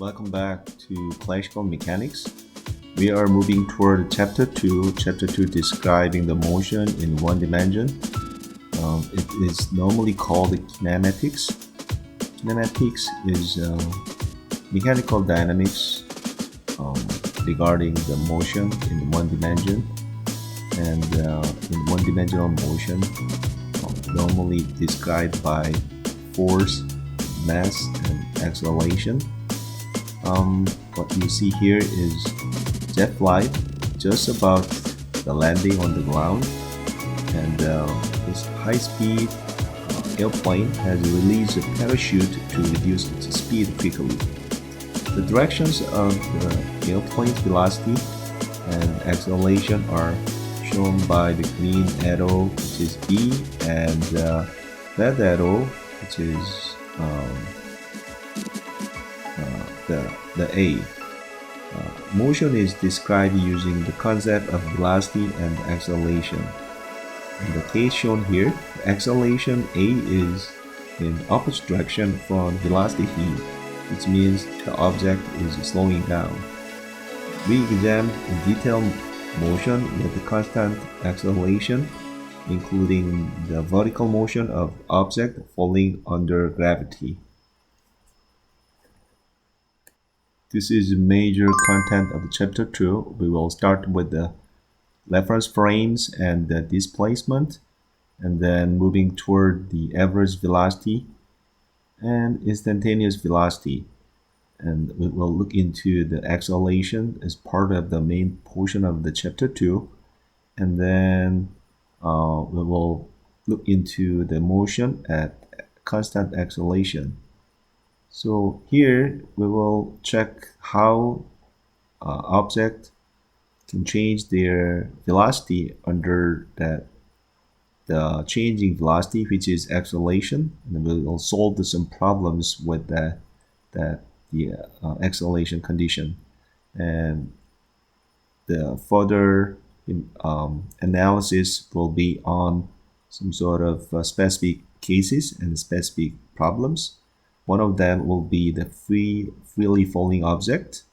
Welcome back to Classical Mechanics. We are moving toward Chapter 2. Chapter 2 describing the motion in one dimension. It is normally called kinematics. Kinematics is mechanical dynamics regarding the motion in one dimension. And in one-dimensional motion, normally described by force, mass, and acceleration. What you see here is jet flight, just about the landing on the ground, and this high-speed airplane has released a parachute to reduce its speed quickly. The directions of the airplane's velocity and acceleration are shown by the green arrow, which is B, and red arrow, which is the A. Motion is described using the concept of velocity and acceleration. In the case shown here, the acceleration A is in opposite direction from velocity V, which means the object is slowing down. We examined in detail motion with the constant acceleration, including the vertical motion of object falling under gravity. This is the major content of chapter 2. We will start with the reference frames and the displacement, and then moving toward the average velocity and instantaneous velocity. And we will look into the acceleration as part of the main portion of the chapter 2, and then we will look into the motion at constant acceleration. So here we will check how object can change their velocity under the changing velocity, which is acceleration, and we will solve some problems with the acceleration condition, and the further analysis will be on some sort of specific cases and specific problems. One of them will be the freely falling object,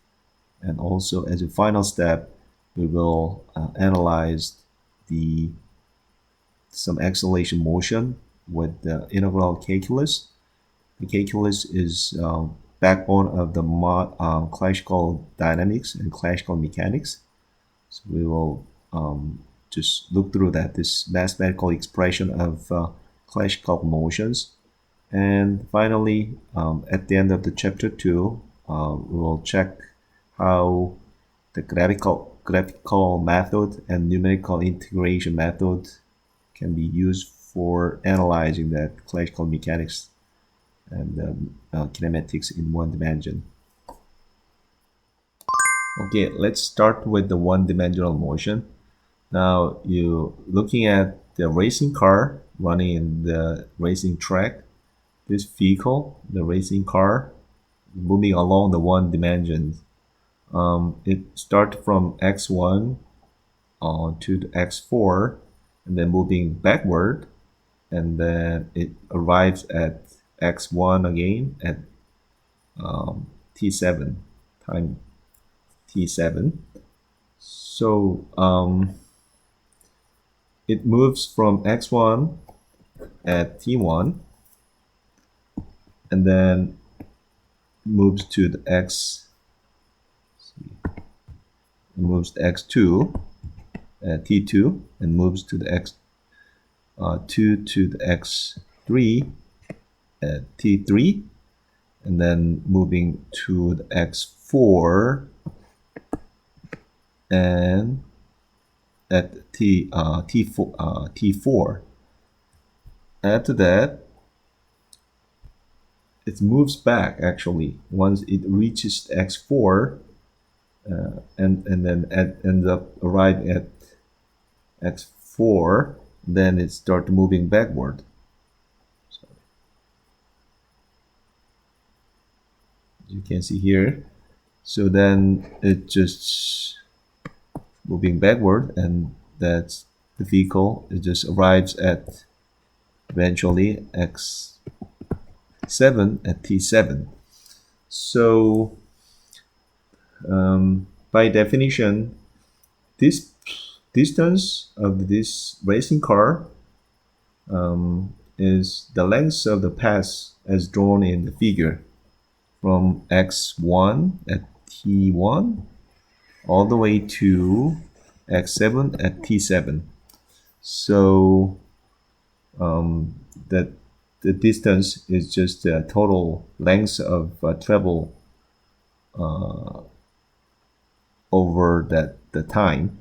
and also as a final step we will analyze some acceleration motion with the integral calculus. The calculus is backbone of the classical dynamics and classical mechanics. So we will just look through this mathematical expression of classical motions. And finally, at the end of the chapter 2, we will check how the graphical method and numerical integration method can be used for analyzing that classical mechanics and kinematics in one dimension. Okay, let's start with the one-dimensional motion. Now you looking at the racing car running in the racing track. This vehicle, the racing car, moving along the one dimension. It starts from x1 to the x4, and then moving backward, and then it arrives at x1 again at t7 time t7. So it moves from x1 at t1, and then moves to the moves to x2 at t2, and moves to the x2 to the x3 at t3, and then moving to the x4 and at t4. After that, it moves back actually once it reaches x4, and then ends up arriving at x4. Then it starts moving backward. As you can see here, so then it just moving backward, and that's the vehicle. It just arrives at eventually x7 at t7. So By definition, this distance of this racing car is the length of the path as drawn in the figure from x1 at t1 all the way to x7 at t7. So that the distance is just the total length of travel over the time.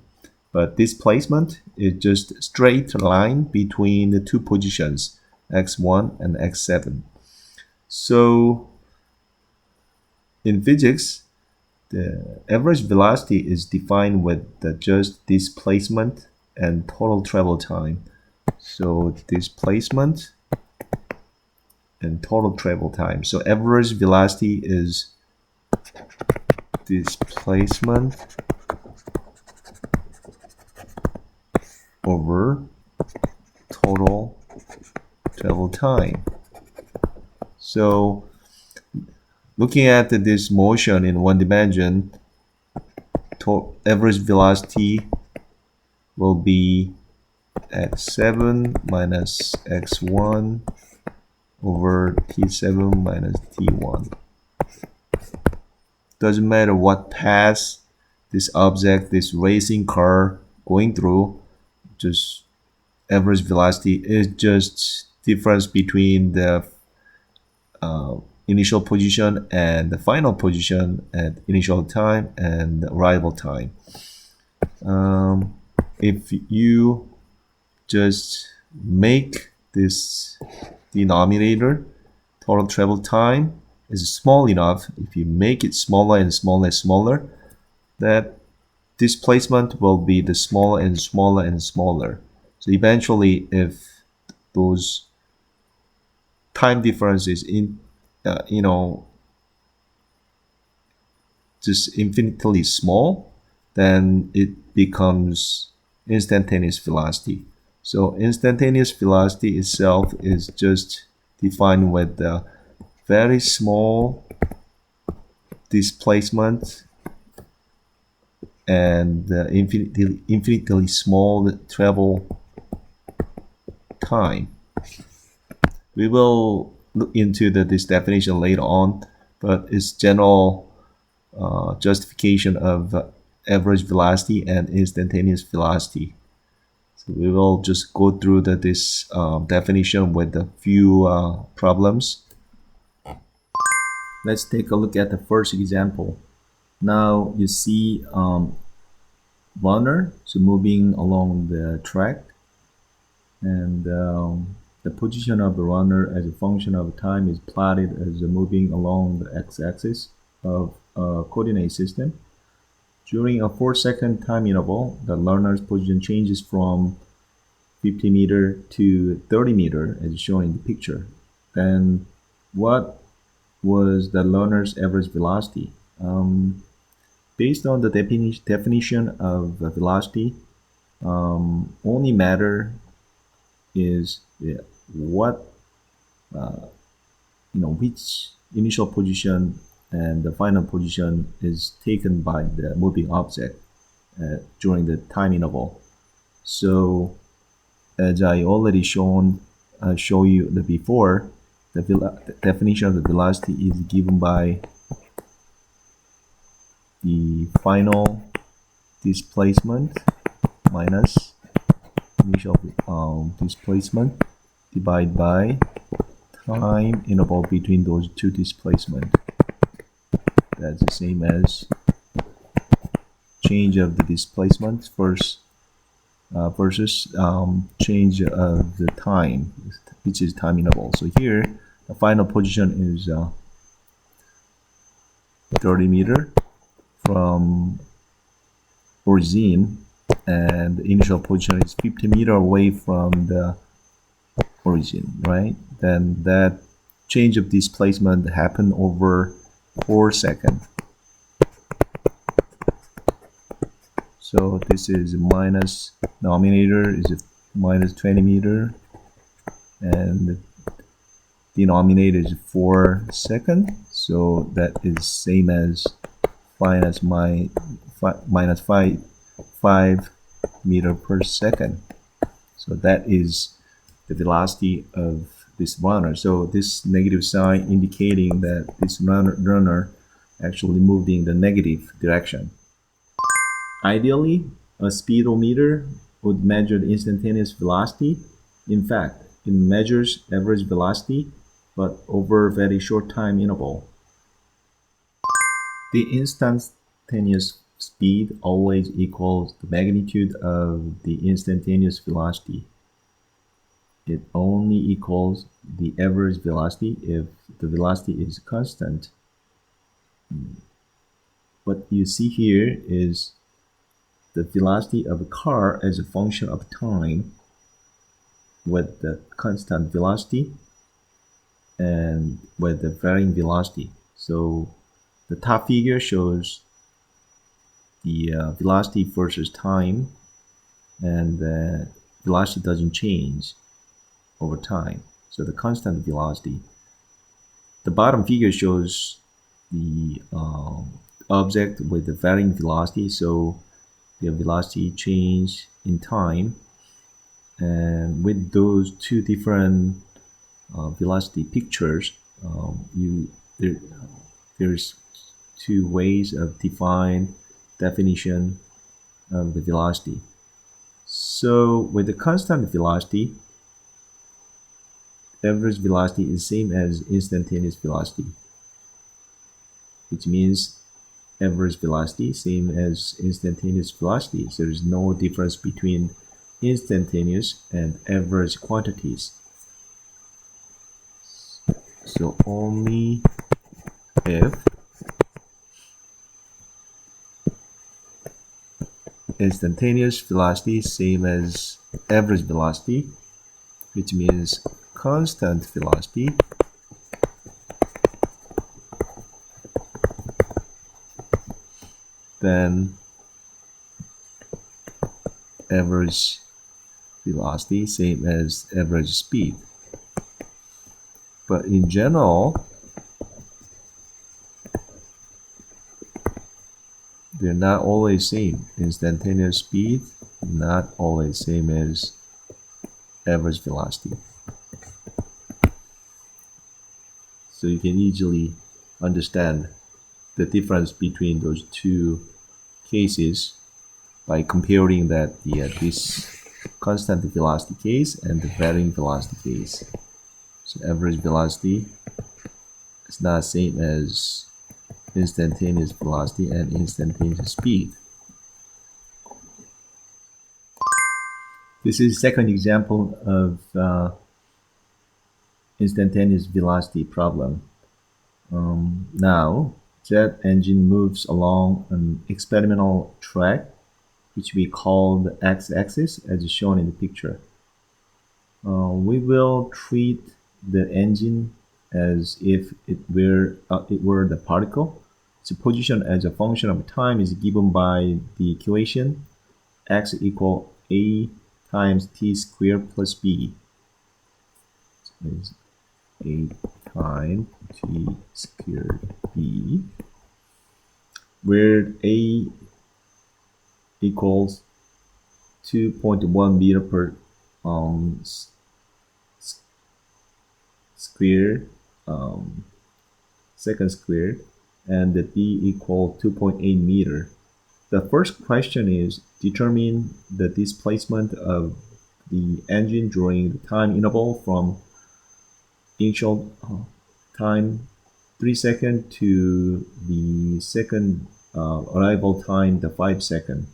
But displacement is just a straight line between the two positions, x1 and x7. So in physics, the average velocity is defined with the just displacement and total travel time. So displacement and total travel time. So average velocity is displacement over total travel time. So looking at this motion in one dimension, average velocity will be x7 minus x1 over t7 minus t1. Doesn't matter what path this object, this racing car going through, just average velocity is just difference between the initial position and the final position at initial time and arrival time. If you just make this denominator, total travel time, is small enough, if you make it smaller and smaller and smaller, that displacement will be the smaller and smaller and smaller. So eventually, if those time differences just infinitely small, then it becomes instantaneous velocity. So instantaneous velocity itself is just defined with the very small displacement and the infinitely small travel time. We will look into this definition later on, but it's general justification of average velocity and instantaneous velocity. So we will just go through this definition with a few problems. Let's take a look at the first example. Now you see runner moving along the track, and the position of the runner as a function of time is plotted as moving along the x-axis of a coordinate system. During a 4-second time interval, the learner's position changes from 50 meter to 30 meter as shown in the picture. Then what was the learner's average velocity? Based on the definition of velocity, only matter is what which initial position and the final position is taken by the moving object during the time interval. So as I already show you before, the definition of the velocity is given by the final displacement minus initial displacement divided by time interval between those two displacements. That's the same as change of the displacement versus change of the time, which is time interval. So here the final position is 30 meter from origin, and the initial position is 50 meter away from the origin, right? Then that change of displacement happened over 4 seconds. So this is minus, denominator is minus 20 meter, and the denominator is 4 seconds. So that is same as minus 5 meter per second. So that is the velocity of this runner. So this negative sign indicating that this runner actually moved in the negative direction. Ideally, a speedometer would measure the instantaneous velocity. In fact, it measures average velocity, but over a very short time interval. The instantaneous speed always equals the magnitude of the instantaneous velocity. It only equals the average velocity if the velocity is constant. What you see here is the velocity of a car as a function of time with the constant velocity and with the varying velocity. So the top figure shows the velocity versus time, and the velocity doesn't change over time. So the constant velocity. The bottom figure shows the object with the varying velocity, so the velocity change in time. And with those two different velocity pictures, there's two ways of definition of the velocity. So with the constant velocity, average velocity is same as instantaneous velocity, which means average velocity same as instantaneous velocity. So there is no difference between instantaneous and average quantities. So only if instantaneous velocity same as average velocity, which means constant velocity, then average velocity same as average speed. But in general, they're not always same. Instantaneous speed not always same as average velocity. So you can easily understand the difference between those two cases by comparing that this constant velocity case and the varying velocity case. So average velocity is not the same as instantaneous velocity and instantaneous speed. This is the second example of instantaneous velocity problem. Now, jet engine moves along an experimental track, which we call the x-axis, as shown in the picture. We will treat the engine as if it were the particle. Its position as a function of time is given by the equation x equal a times t squared plus b. So it's a times t squared b, where a equals 2.1 meter per second squared, and the b equal 2.8 meter. The first question is determine the displacement of the engine during the time interval from initial time 3 seconds to the second arrival time, the 5 seconds.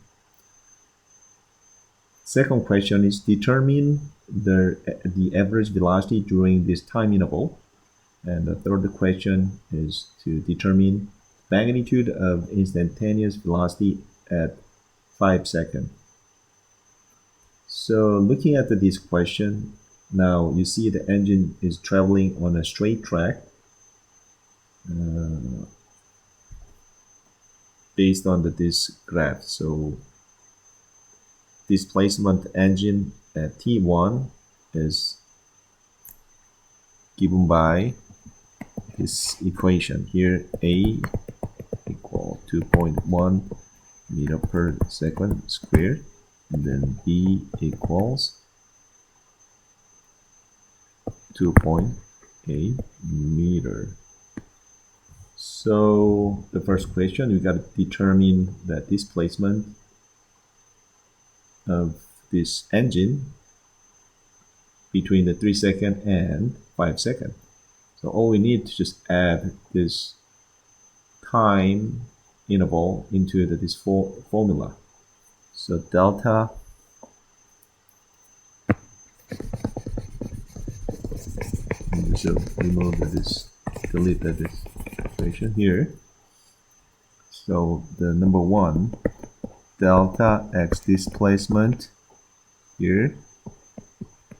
Second question is determine the average velocity during this time interval. And the third question is to determine magnitude of instantaneous velocity at 5 seconds. So looking at this question, now you see the engine is traveling on a straight track based on this graph. So displacement engine at T1 is given by this equation here, A equal 2.1 meter per second squared, and then b equals 2.8 meter. So the first question, we got to determine the displacement of this engine between the 3 second and 5 second. So all we need to just add this time interval into this formula. So delta so remove this, delete this equation here. So the number one, delta x displacement here,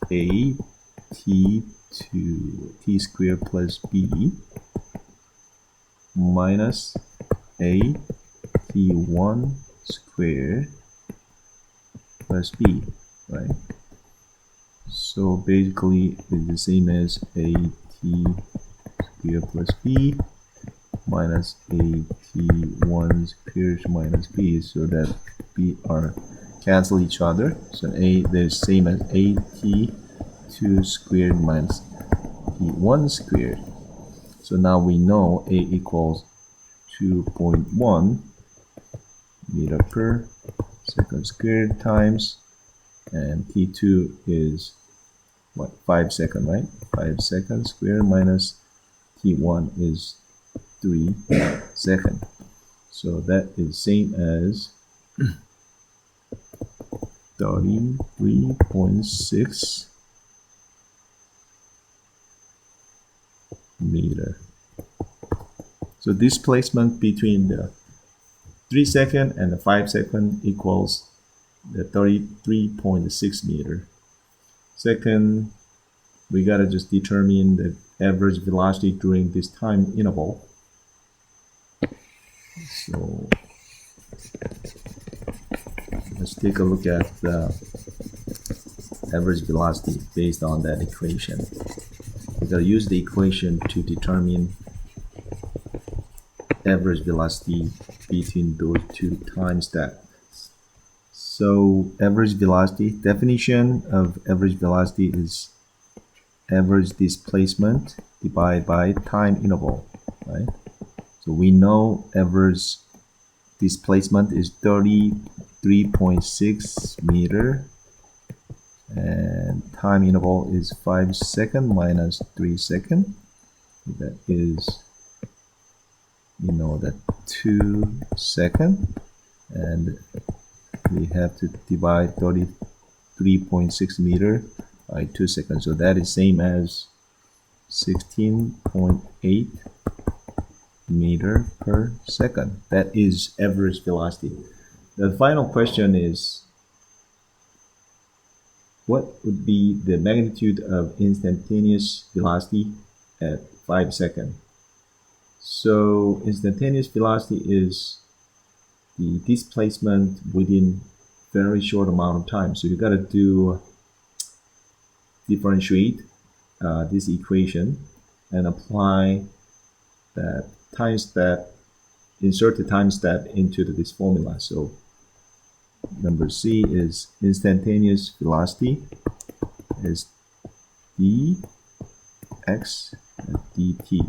a t2 t squared plus b minus a t1 squared plus b, right? So basically it's the same as a t squared plus b minus a t1 squared minus b, so that b are cancel each other. So a the same as a t2 squared minus t1 squared. So now we know a equals 2.1 meter per second squared times, and t2 is what, 5 seconds, right? 5 seconds squared minus t1 is 3 seconds. So that is same as 33.6 meter. So displacement between the 3 second and the 5 second equals the 33.6 meter. Second, we gotta just determine the average velocity during this time interval. So let's take a look at the average velocity based on that equation. We gotta use the equation to determine average velocity between those two time steps. So average velocity, definition of average velocity is average displacement divided by time interval, right? So we know average displacement is 33.6 meter, and time interval is 5 seconds minus 3 seconds. That is, you know, that 2 seconds, and we have to divide 33.6 meter by 2 seconds. So that is same as 16.8 meter per second. That is average velocity. The final question is, what would be the magnitude of instantaneous velocity at 5 seconds? So instantaneous velocity is the displacement within very short amount of time. So you got to differentiate this equation and apply that time step, insert the time step into this formula. So number C is instantaneous velocity is dx dt.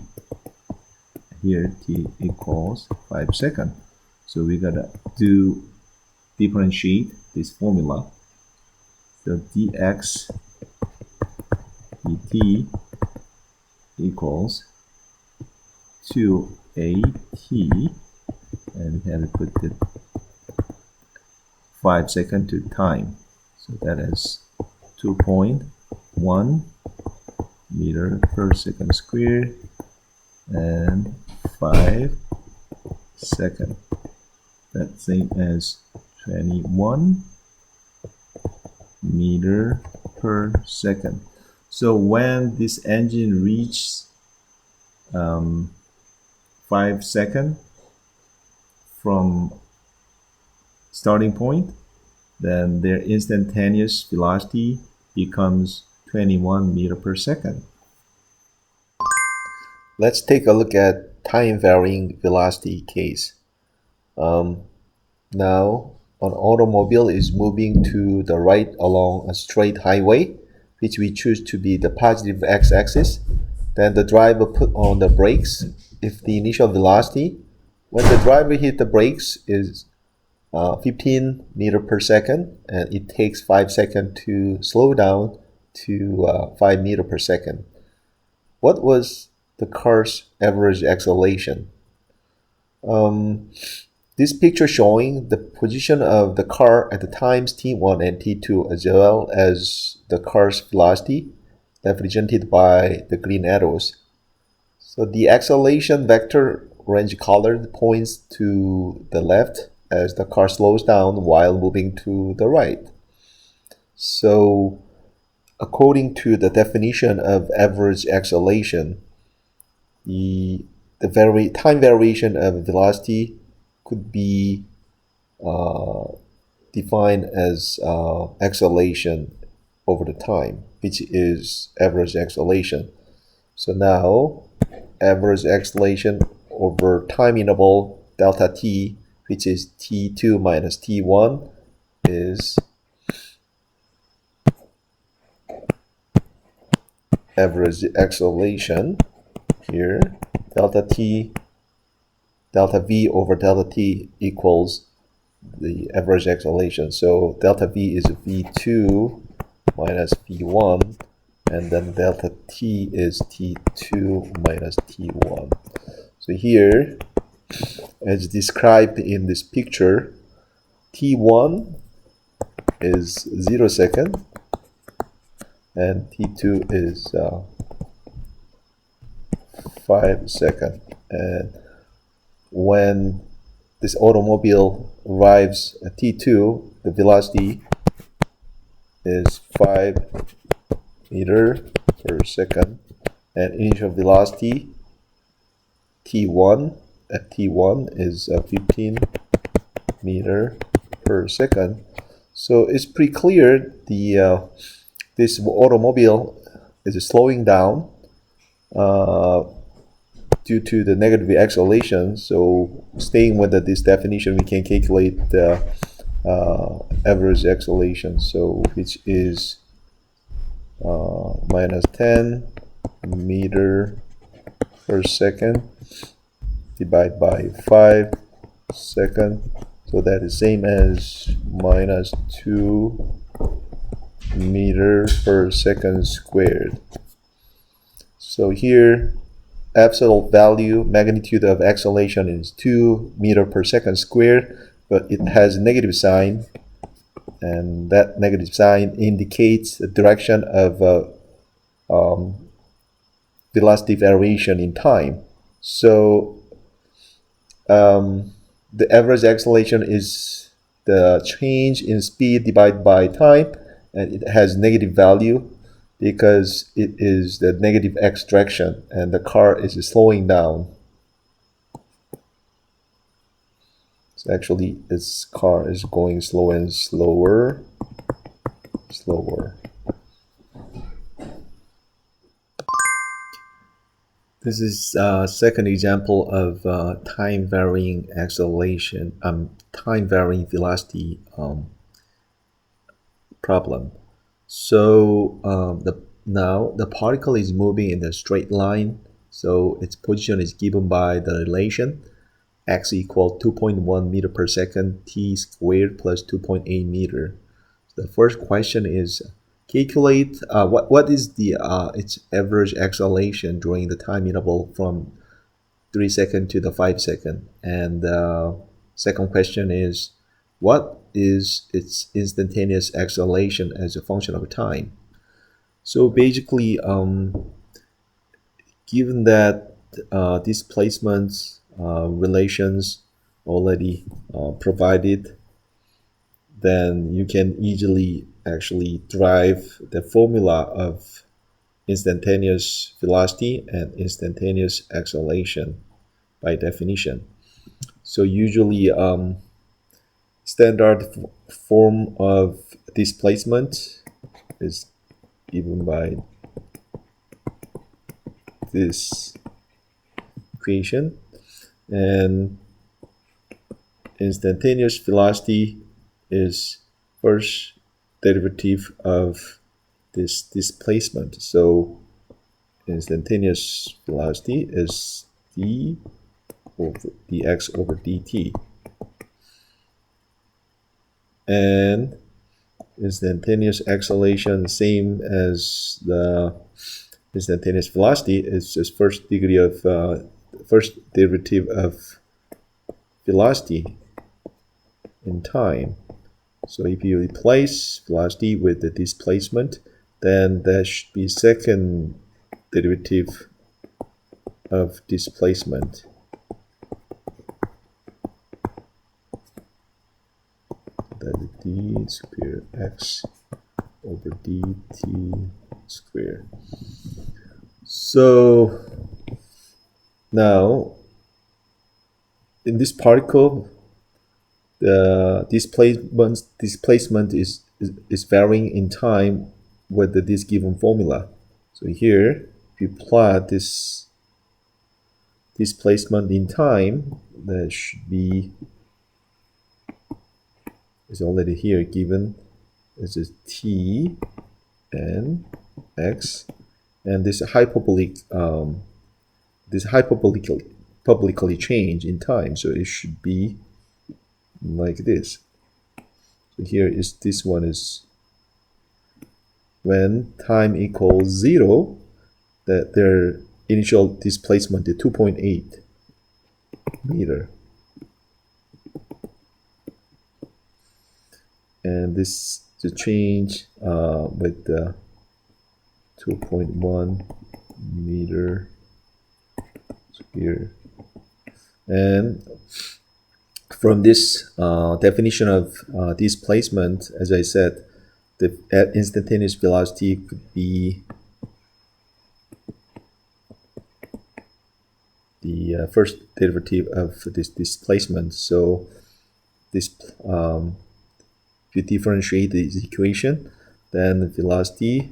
Here t equals 5 seconds. So we gotta differentiate this formula. So dx dt equals 2at, and we have to put the 5 seconds to time. So that is 2.1 meter per second squared and 5 seconds. That's same as 21 meter per second. So when this engine reaches 5 seconds from starting point, then their instantaneous velocity becomes 21 meter per second. Let's take a look at time varying velocity case. Now, an automobile is moving to the right along a straight highway, which we choose to be the positive x-axis. Then the driver put on the brakes if the initial velocity when the driver hit the brakes is 15 meter per second, and it takes 5 seconds to slow down to 5 meter per second. What was the car's average acceleration? Um, this picture showing the position of the car at the times t1 and t2 as well as the car's velocity represented by the green arrows. So the acceleration vector range colored points to the left as the car slows down while moving to the right. So according to the definition of average acceleration, the time variation of velocity could be defined as acceleration over the time, which is average acceleration. So now average acceleration over time interval delta t, which is t2 minus t1, is average acceleration here, delta t, delta v over delta t equals the average acceleration. So delta v is v2 minus v1, and then delta t is t2 minus t1. So here, as described in this picture, t1 is 0 second and t2 is 5 second. And when this automobile arrives at t2, the velocity is 5 meter per second, and initial velocity t1 at t1 is 15 meter per second. So it's pretty clear this automobile is slowing down due to the negative acceleration. So staying with this definition, we can calculate the average acceleration, so which is minus 10 meter per second divided by 5 second. So that is same as minus 2 meter per second squared. So here, absolute value magnitude of acceleration is 2 meter per second squared, but it has a negative sign, and that negative sign indicates the direction of velocity variation in time. So the average acceleration is the change in speed divided by time, and it has negative value because it is the negative x direction and the car is slowing down. So actually this car is going slower and slower. This is a second example of time varying acceleration, time varying velocity problem. So now the particle is moving in a straight line. So its position is given by the relation x equal 2.1 meter per second t squared plus 2.8 meter. So the first question is calculate what is the its average acceleration during the time interval from 3 second to the 5 second. And second question is what is its instantaneous acceleration as a function of time. So basically, given that displacement relations already provided, then you can easily actually derive the formula of instantaneous velocity and instantaneous acceleration by definition. So usually standard form of displacement is given by this equation, and instantaneous velocity is first derivative of this displacement. So instantaneous velocity is d over dx over dt. And instantaneous acceleration, same as the instantaneous velocity, is just first derivative of velocity in time. So if you replace velocity with the displacement, then there should be second derivative of displacement. That is d squared x over dt squared. So now in this particle, the displacement is varying in time with this given formula. So here, if you plot this displacement in time, that should be, is already here given as a t and x, and this hyperbolically change in time. So it should be like this. So here is this one is when time equals 0, that their initial displacement is 2.8 meter. And this to change with the 2.1 meter here. And from this definition of displacement, as I said, the instantaneous velocity could be the first derivative of this displacement. So this if you differentiate this equation, then the velocity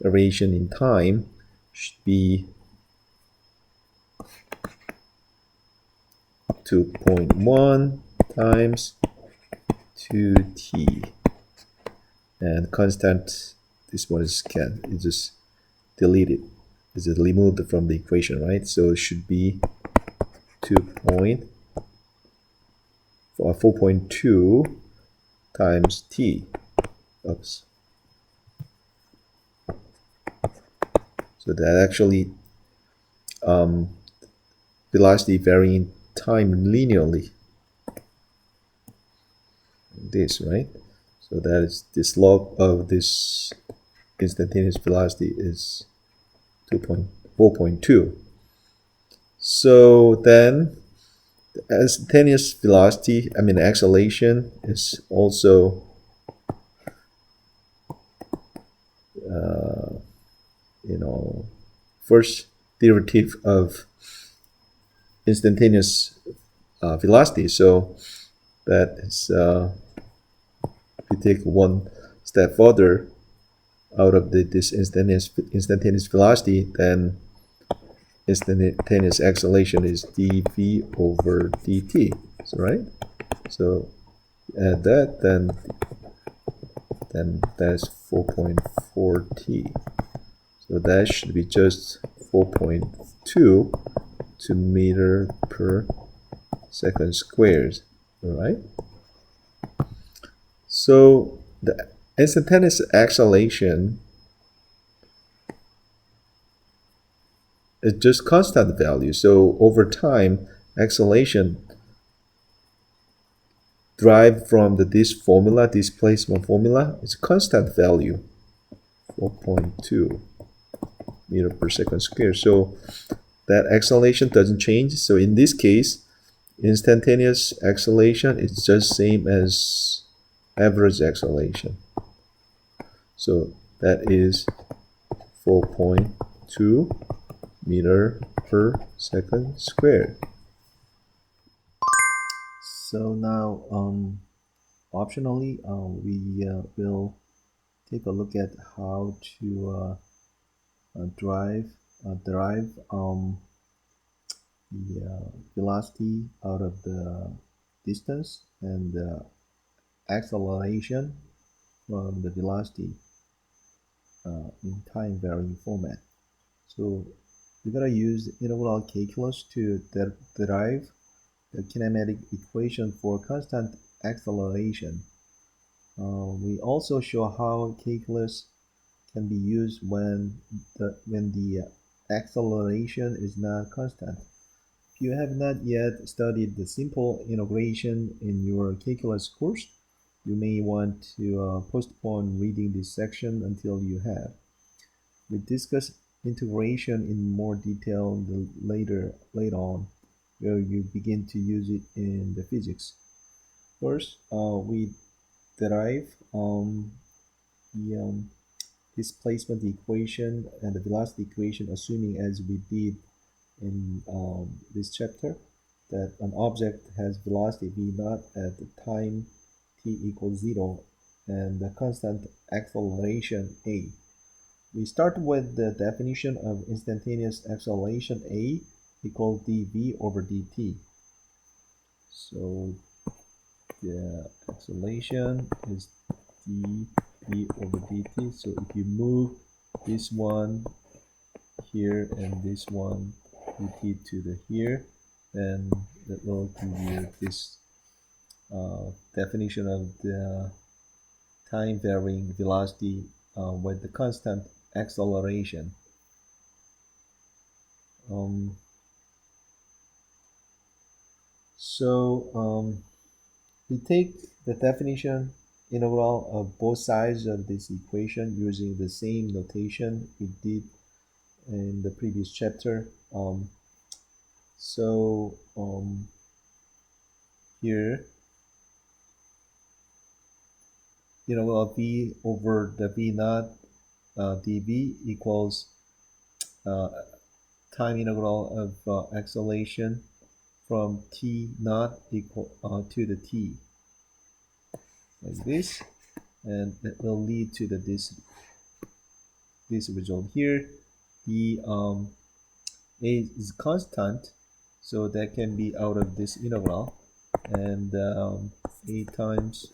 variation in time should be 2.1 times 2t, and constant, this one is just deleted, is removed from the equation, right? So it should be 4.2 times t. Oops. So that actually velocity varying time linearly. This, right? So that is this log of this instantaneous velocity is 4.2. So then the instantaneous velocity, exhalation, is also first derivative of instantaneous velocity. So that is if you take one step further out of this instantaneous velocity, then instantaneous acceleration is dv over dt. So right, so add that, then that's 4.4t. So that should be just 4.2 meter per second squared. All right. So the instantaneous acceleration is just constant value. So over time, acceleration derived from this formula, displacement formula, is constant value, 4.2 meter per second squared. So that acceleration doesn't change. So in this case, instantaneous acceleration is just same as average acceleration. So that is 4.2 meter per second squared. So now, optionally, we will take a look at how to derive the velocity out of the distance and the acceleration from the velocity in time varying format. So we're going to use integral calculus to derive the kinematic equation for constant acceleration. We also show how calculus can be used when the acceleration is not constant. If you have not yet studied the simple integration in your calculus course, you may want to postpone reading this section until you have. We discuss integration in more detail later on, where you begin to use it in the physics. First, we derive the displacement equation and the velocity equation, assuming as we did in this chapter that an object has velocity v naught at the time t equals 0 and the constant acceleration a. We start with the definition of instantaneous acceleration a equals dv over dt. So the acceleration is dv over dt. So if you move this one here and this one dt to the here, then that will give you this definition of the time varying velocity with the constant acceleration. Um, so we take the definition integral of both sides of this equation using the same notation we did in the previous chapter. Here, v over the v naught dv equals time integral of acceleration from t naught equal to the t, like this, and that will lead to this result here. The a is constant, so that can be out of this integral, and a times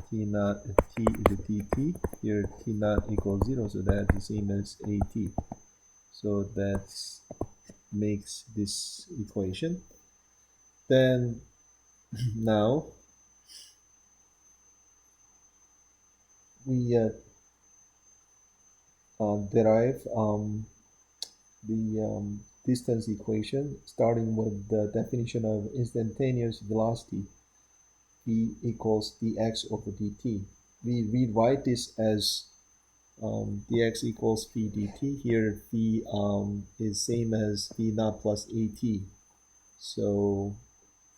t naught t is a dt. Here t naught equals 0, so that's the same as at. So that makes this equation. Then now we derive the distance equation, starting with the definition of instantaneous velocity, v equals dx over dt. We rewrite this as dx equals v dt. Here v is same as v naught plus at. So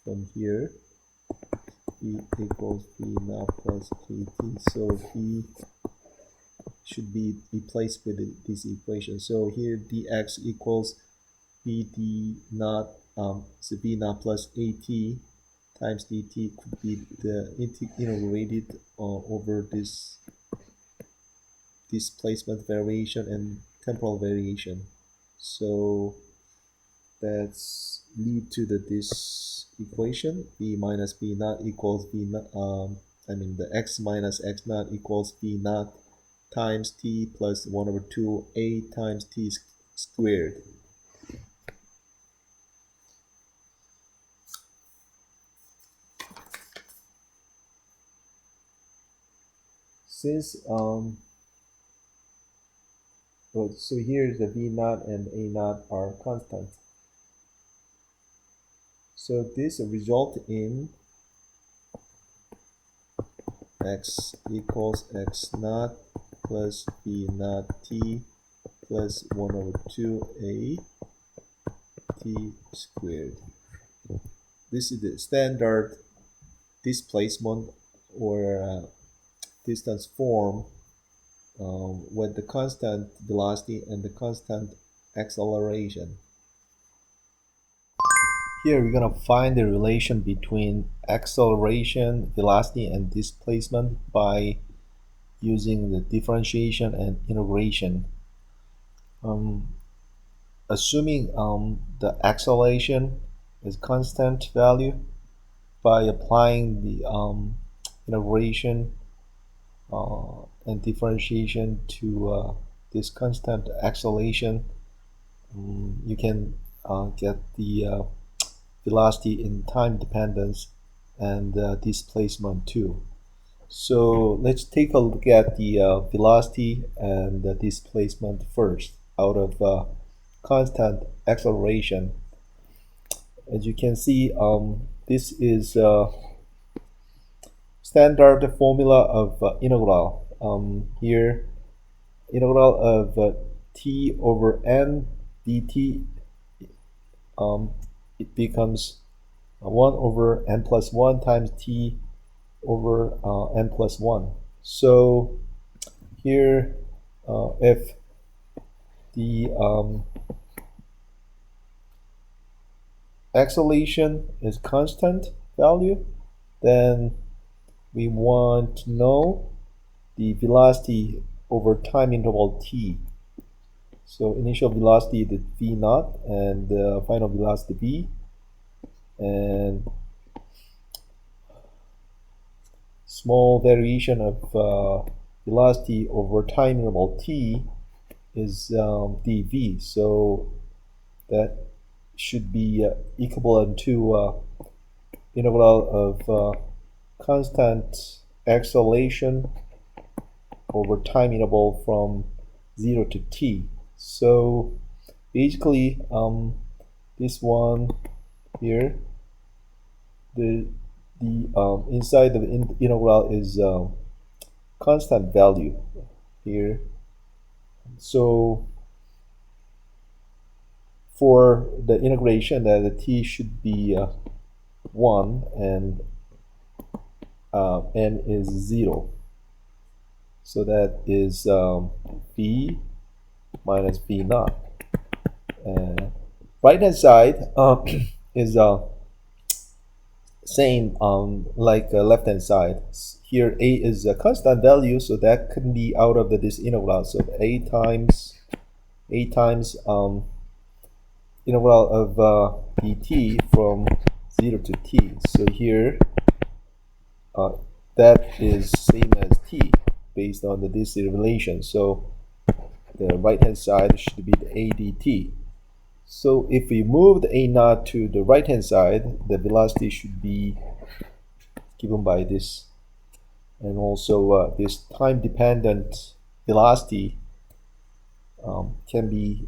from here, v equals v naught plus at. So v should be replaced with this equation. So here dx equals v d naught, so v naught plus at times dt could be the integrated over this displacement variation and temporal variation. So that's lead to this equation: v minus v naught equals v naught. The x minus x naught equals v naught times t plus 1 over 2 a times t squared. Since so here the v naught and a naught are constant, so this result in x equals x naught plus v naught t plus 1 over 2 a t squared. This is the standard displacement or distance form with the constant velocity and the constant acceleration. Here we're going to find the relation between acceleration, velocity, and displacement by using the differentiation and integration. assuming the acceleration is constant value by applying the integration and differentiation to this constant acceleration, you can get the velocity in time dependence and displacement too. So let's take a look at the velocity and the displacement first out of constant acceleration. As you can see, this is standard formula of integral. Here, integral of t over n dt, it becomes 1 over n plus 1 times t over n plus 1. So here, if the acceleration is constant value, then we want to know the velocity over time interval t. So initial velocity is v naught and final velocity v, and small variation of velocity over time interval t is dv. So that should be equivalent to integral of constant acceleration over time interval from 0 to t. So basically, this one here, the inside of the integral is constant value here. So for the integration, that the t should be 1 and n is 0. So that is v minus v naught. Right hand side is same like left hand side. Here a is a constant value, so that can be out of this integral. So a times integral of dt from 0 to t. So here that is same as t based on this relation. So the right hand side should be the a dt. So if we move the a naught to the right hand side, the velocity should be given by this. And also this time dependent velocity can be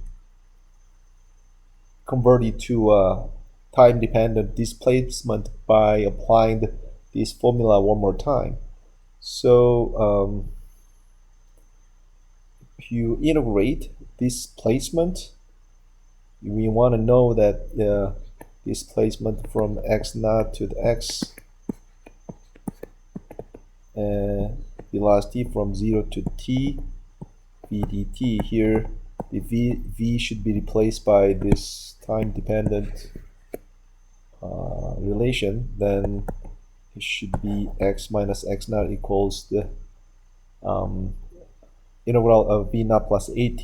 converted to time dependent displacement by applying this formula one more time. So if you integrate displacement, we want to know that displacement from x naught to the x, velocity from 0 to t, v dt. Here the v should be replaced by this time dependent relation. Then it should be x minus x naught equals the integral of v naught plus at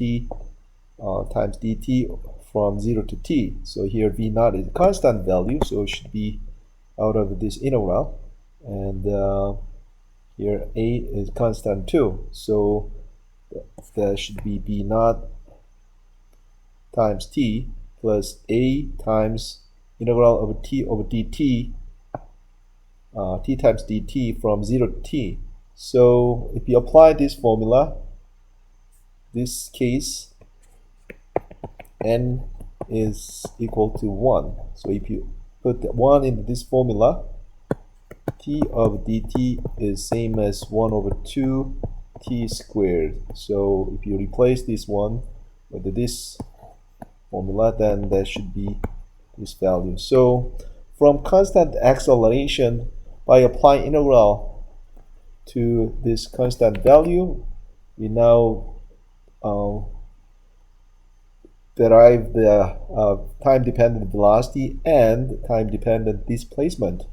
times dt from 0 to t. So here v naught is a constant value, so it should be out of this integral. And here a is constant too, so that should be b naught times t plus a times integral of t over dt, t times dt from 0 to t. So if you apply this formula, this case n is equal to 1. So if you put 1 into this formula, t of dt is same as 1 over 2 t squared. So if you replace this one with this formula, then that should be this value. So from constant acceleration, by applying integral to this constant value, we now derive the time-dependent velocity and time-dependent displacement.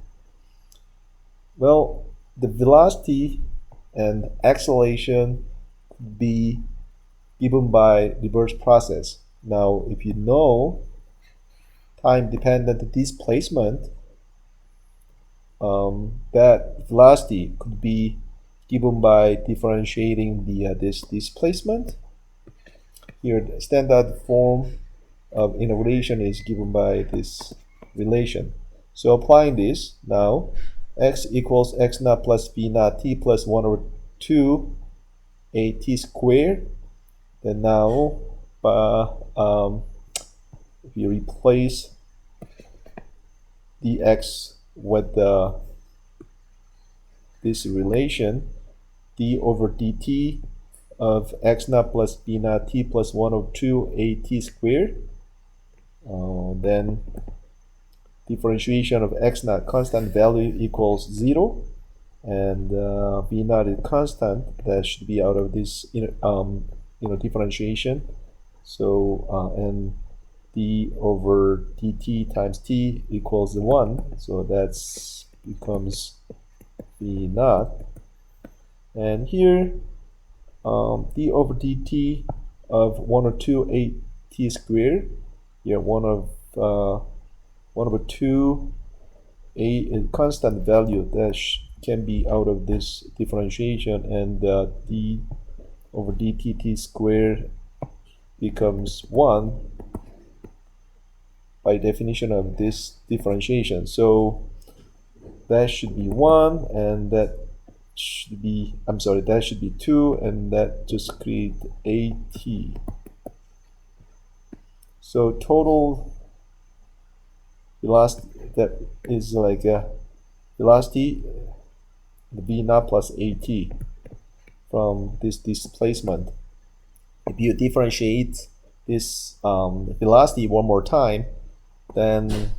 Well, the velocity and acceleration could be given by reverse process. Now, if you know time-dependent displacement, that velocity could be given by differentiating this displacement. Here, the standard form of integration is given by this relation. So applying this now, x equals x naught plus b naught t plus 1 over 2 a t squared. Then now, if you replace dx with this relation, d over dt of x naught plus b naught t plus 1 over 2 a t squared, then differentiation of x naught constant value equals 0, and b naught is constant. That should be out of this differentiation. So and d over dt times t equals 1, so that's becomes b naught. And here d over dt of 1 over 2 a t squared, here 1 over 2 a is constant value that can be out of this differentiation, and d over dt t squared becomes 1 by definition of this differentiation. So that should be 1, and that should be, that should be 2, and that just create AT. So total velocity, that is like a velocity, the V naught plus AT from this displacement. If you differentiate this velocity one more time, then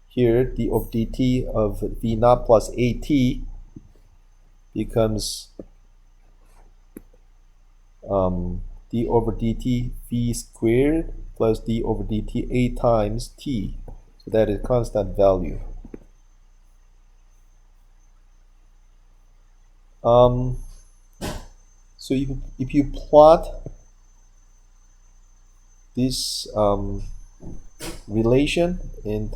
here d of dt of V naught plus AT becomes d over dt v squared plus d over dt a times t. So that is constant value. So if you plot this relation in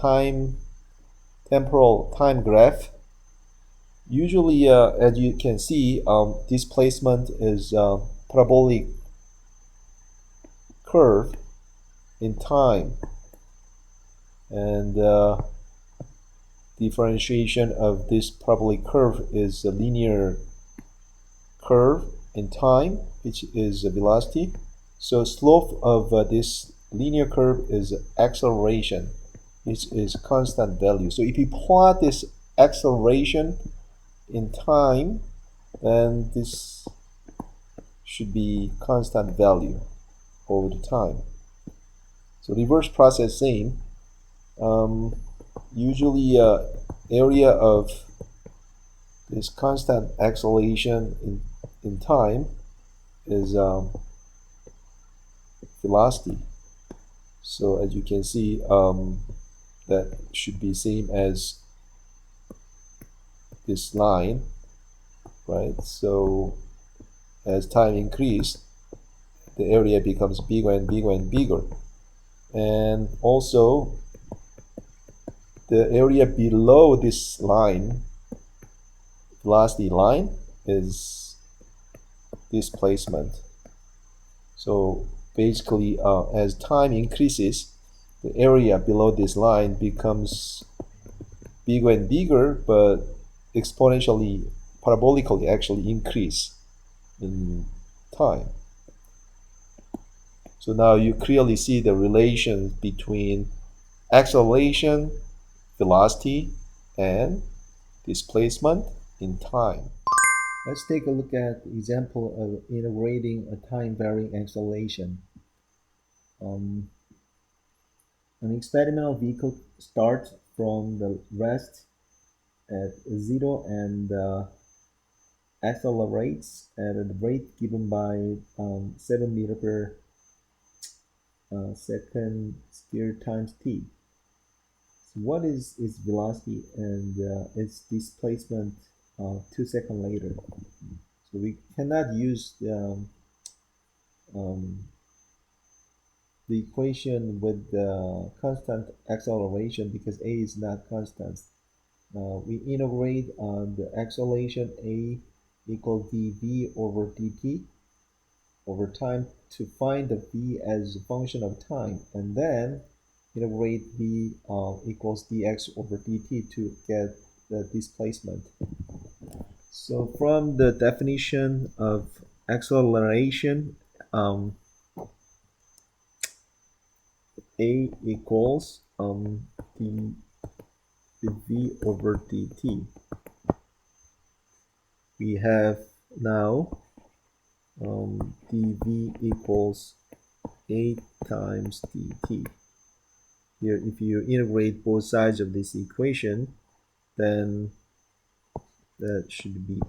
temporal time graph, usually as you can see, displacement is parabolic curve in time, and differentiation of this parabolic curve is a linear curve in time, which is a velocity. So slope of this linear curve is acceleration, which is constant value. So if you plot this acceleration in time, then this should be constant value over the time. So reverse processing, usually area of this constant acceleration in time is velocity. So as you can see, that should be same as this line, right? So as time increases, the area becomes bigger and bigger and bigger. And also the area below this line, velocity line, is displacement. So basically, as time increases, the area below this line becomes bigger and bigger, but exponentially, parabolically actually increase in time. So now you clearly see the relation between acceleration, velocity, and displacement in time. Let's take a look at the example of integrating a time-varying acceleration. An experimental vehicle starts from the rest at 0 and accelerates at a rate given by 7 meter per second squared times t. So what is its velocity and its displacement 2 seconds later? So we cannot use the the equation with the constant acceleration because a is not constant. We integrate on the acceleration a equals dv over dt over time to find the v as a function of time, and then integrate v equals dx over dt to get the displacement. So from the definition of acceleration, a equals dv over dt. We have now dv equals a times dt. Here, if you integrate both sides of this equation, then that should be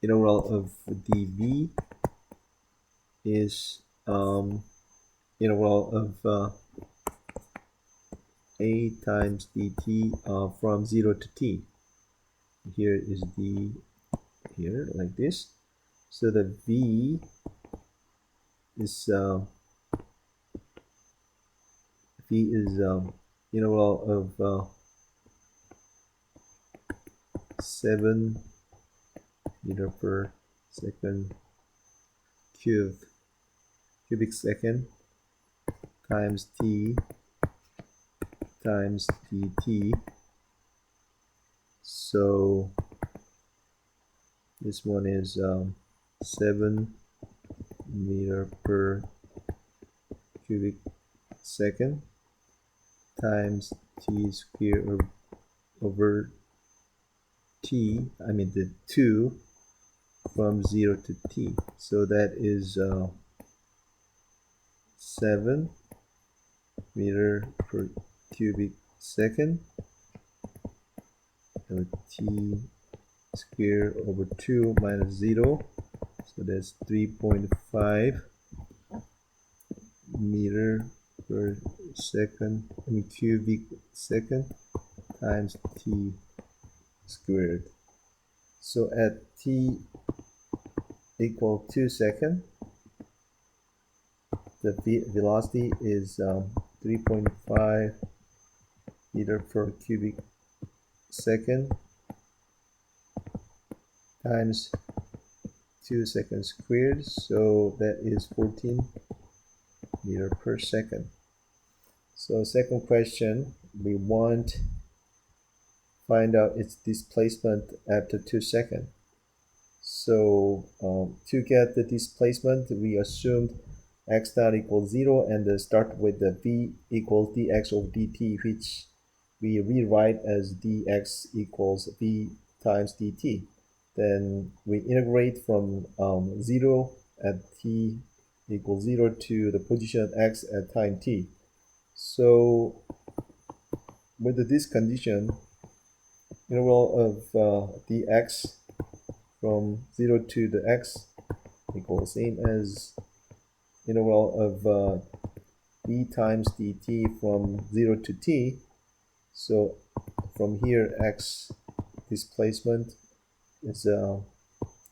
integral of dv is integral of a times dt from 0 to t. Here is d here like this. So the v is integral of 7 meter per second cubic second times t times dt. So this one is 7 meter per cubic second times t squared over t, I mean the 2 from 0 to t. So that is 7 meter per cubic second t squared over 2 minus 0. So that's 3.5 meter per second, cubic second times t squared. So at t equal 2 seconds, the velocity is 3.5 meter per cubic second times 2 seconds squared. So that is 14 meter per second. So second question, we want find out its displacement after 2 seconds. So to get the displacement, we assumed x dot equals 0 and start with the v equals dx over dt, which we rewrite as dx equals v times dt. Then we integrate from 0 at t equals 0 to the position of x at time t. So with this condition, integral of dx from 0 to the x equals same as integral of v times dt from 0 to t. So from here, x displacement is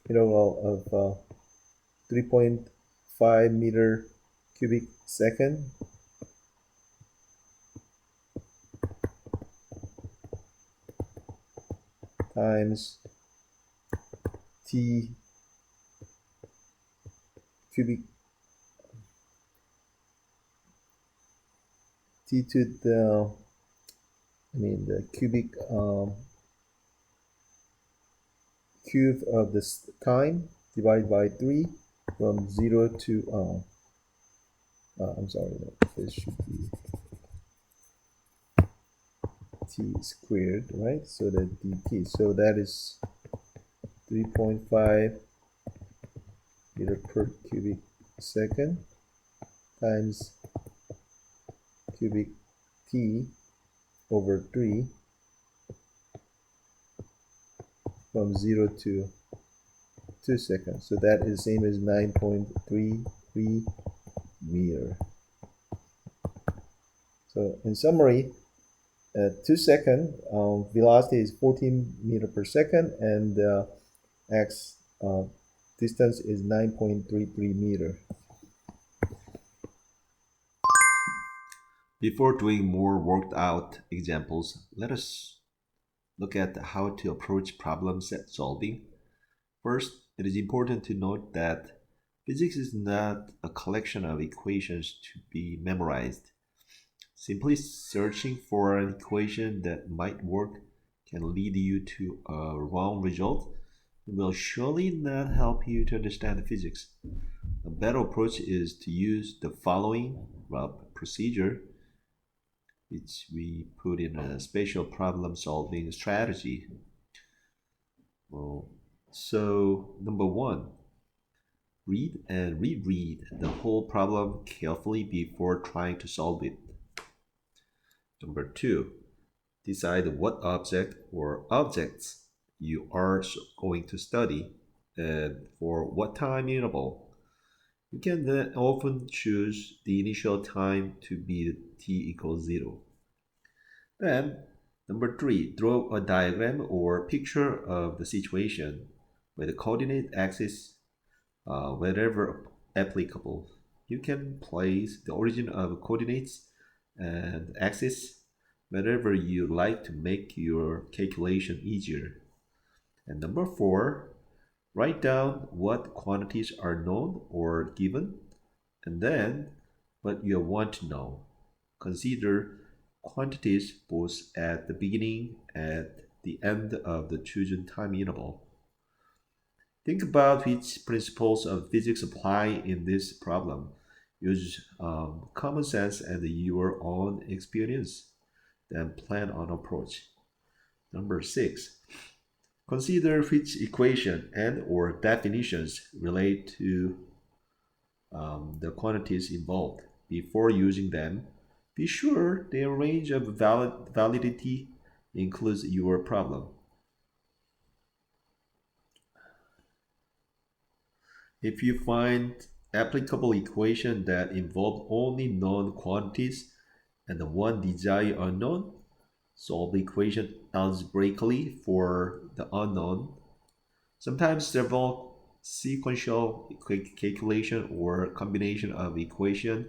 integral of 3.5 meter cubic second times t cubic t to the the cubic cube of this time divided by 3 from 0 to I'm sorry, no, this should be t squared, right? So that dt, so that is 3.5 meter per cubic second times cubic t over 3 from 0 to 2 seconds. So that is same as 9.33 meter. So in summary, at 2 seconds, velocity is 14 meter per second, and x distance is 9.33 meter. Before doing more worked out examples, let us look at how to approach problem set solving. First, it is important to note that physics is not a collection of equations to be memorized. Simply searching for an equation that might work can lead you to a wrong result. It will surely not help you to understand physics. A better approach is to use the following procedure, which we put in a spatial problem solving strategy. Well, so, number one, read and reread the whole problem carefully before trying to solve it. Number two, decide what object or objects you are going to study and for what time interval. You can then often choose the initial time to be t equals 0. Then, number three, draw a diagram or picture of the situation with the coordinate axis wherever applicable. You can place the origin of coordinates and axis wherever you like to make your calculation easier. And number four, write down what quantities are known or given, and then what you want to know. Consider quantities both at the beginning and at the end of the chosen time interval. Think about which principles of physics apply in this problem. Use common sense and your own experience, then plan an approach. Number six, consider which equation and or definitions relate to the quantities involved. Before using them, be sure their range of validity includes your problem. If you find applicable equation that involve only known quantities and the one desired unknown, solve the equation algebraically for the unknown. Sometimes several sequential calculation or combination of equation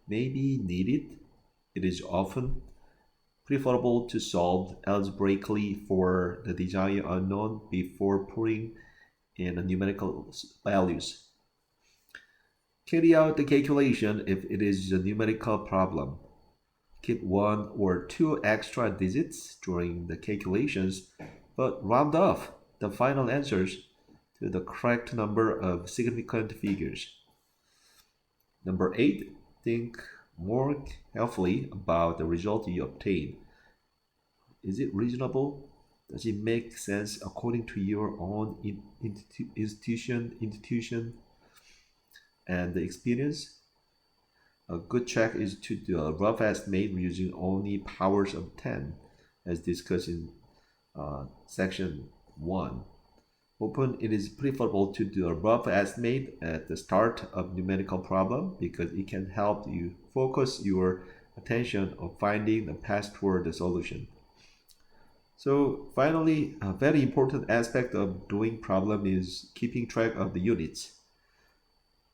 may be needed. It is often preferable to solve algebraically for the desired unknown before putting in numerical values. Carry out the calculation if it is a numerical problem. Keep one or two extra digits during the calculations, but round off the final answers to the correct number of significant figures. Number 8, think more carefully about the result you obtain. Is it reasonable? Does it make sense according to your own institution and the experience? A good check is to do a rough estimate using only powers of 10, as discussed in section 1. Often it is preferable to do a rough estimate at the start of numerical problem because it can help you focus your attention on finding the path toward the solution. So finally, a very important aspect of doing problem is keeping track of the units.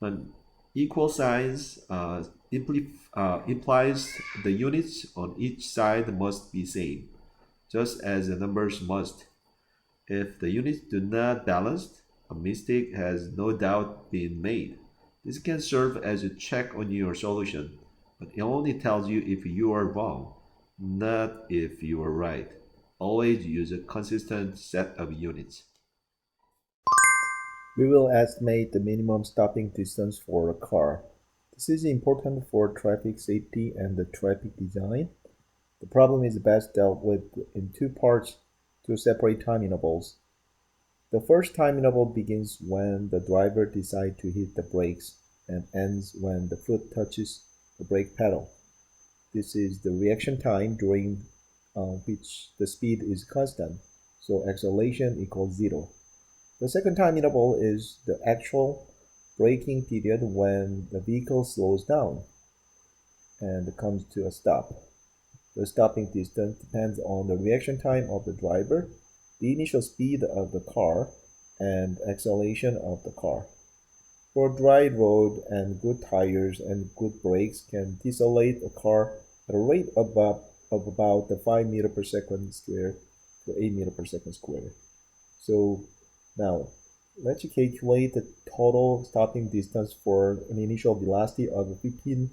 An equal signs implies the units on each side must be same, just as the numbers must. If the units do not balance, a mistake has no doubt been made. This can serve as a check on your solution, but it only tells you if you are wrong, not if you are right. Always use a consistent set of units. We will estimate the minimum stopping distance for a car. This is important for traffic safety and the traffic design. The problem is best dealt with in two parts to separate time intervals. The first time interval begins when the driver decides to hit the brakes and ends when the foot touches the brake pedal. This is the reaction time during which the speed is constant, so exhalation equals 0. The second time interval is the actual braking period when the vehicle slows down and comes to a stop. The stopping distance depends on the reaction time of the driver, the initial speed of the car, and acceleration of the car. For dry road and good tires and good brakes can decelerate a car at a rate of about the 5 meter per second square to 8 meter per second square. So now let's calculate the total stopping distance for an initial velocity of 50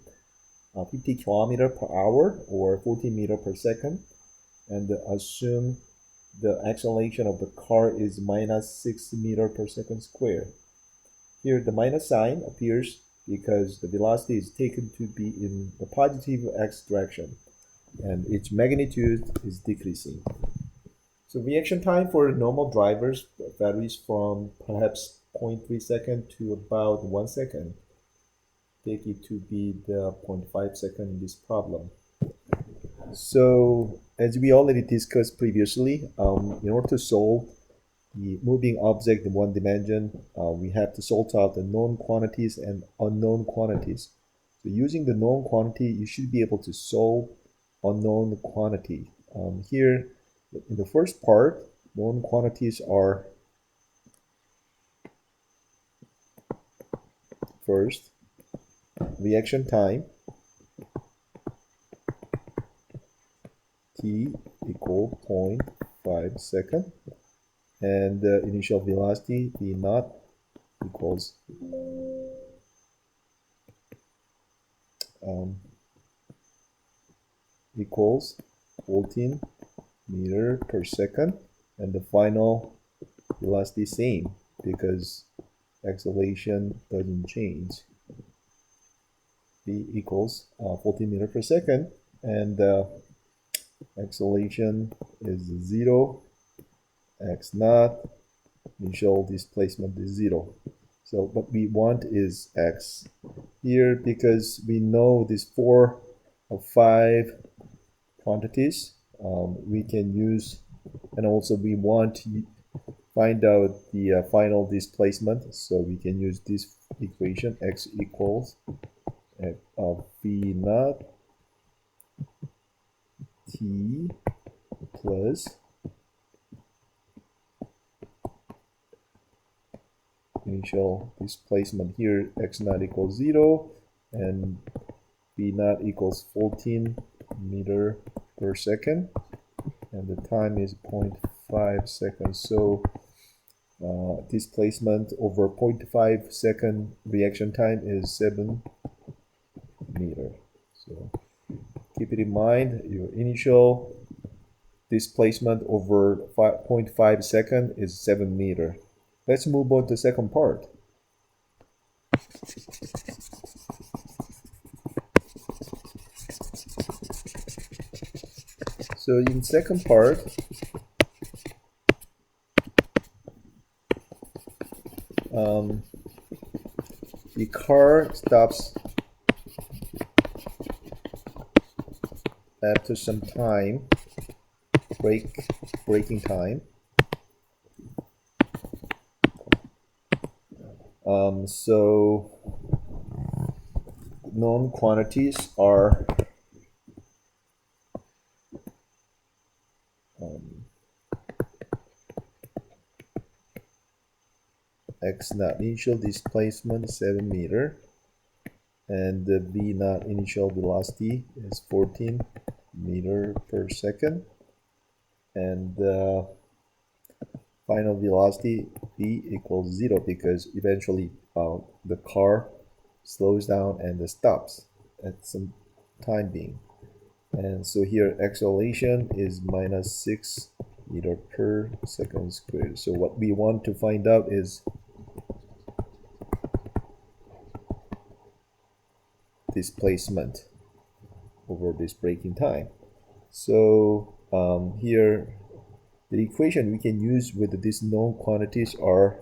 kilometer per hour or 14 meter per second, and assume the acceleration of the car is minus 6 meter per second square. Here the minus sign appears because the velocity is taken to be in the positive x direction and its magnitude is decreasing. So reaction time for normal drivers varies from perhaps 0.3 second to about 1 second. Take it to be the 0.5 second in this problem. So as we already discussed previously, in order to solve the moving object in one dimension, we have to sort out the known quantities and unknown quantities. So using the known quantity, you should be able to solve unknown quantity. Here, in the first part, known quantities are first, reaction time, t equal 0.5 second, and the initial velocity, v naught, equals equals 14 meter per second, and the final velocity same because exhalation doesn't change. V equals 14 meter per second, and exhalation is 0, x naught, initial displacement is 0. So what we want is x here, because we know these 4 or 5 quantities we can use, and also we want to find out the final displacement, so we can use this equation, x equals v naught t plus initial displacement here, x naught equals 0 and v naught equals 14 meter per second, and the time is 0.5 seconds. So displacement over 0.5 second reaction time is 7 meter. So keep it in mind, your initial displacement over 0.5 second is 7 meter. Let's move on to the second part. So in second part, the car stops after some time, braking time. So known quantities are x naught initial displacement 7 meter, and the v naught initial velocity is 14 meter per second, and the final velocity v equals 0 because eventually the car slows down and stops at some time being. And so here exhalation is minus 6 meter per second squared. So what we want to find out is displacement over this braking time. So here the equation we can use with these known quantities are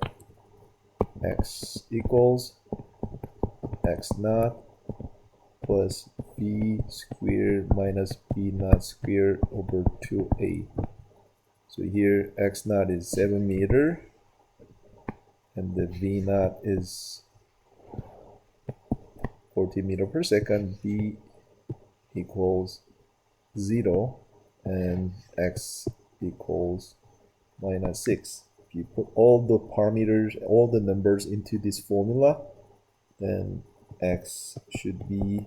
x equals x naught plus v squared minus v naught squared over 2a. So here x naught is 7 meter and the v naught is 40 meter per second. V equals 0 and x equals minus 6. If you put all the parameters, all the numbers into this formula, then x should be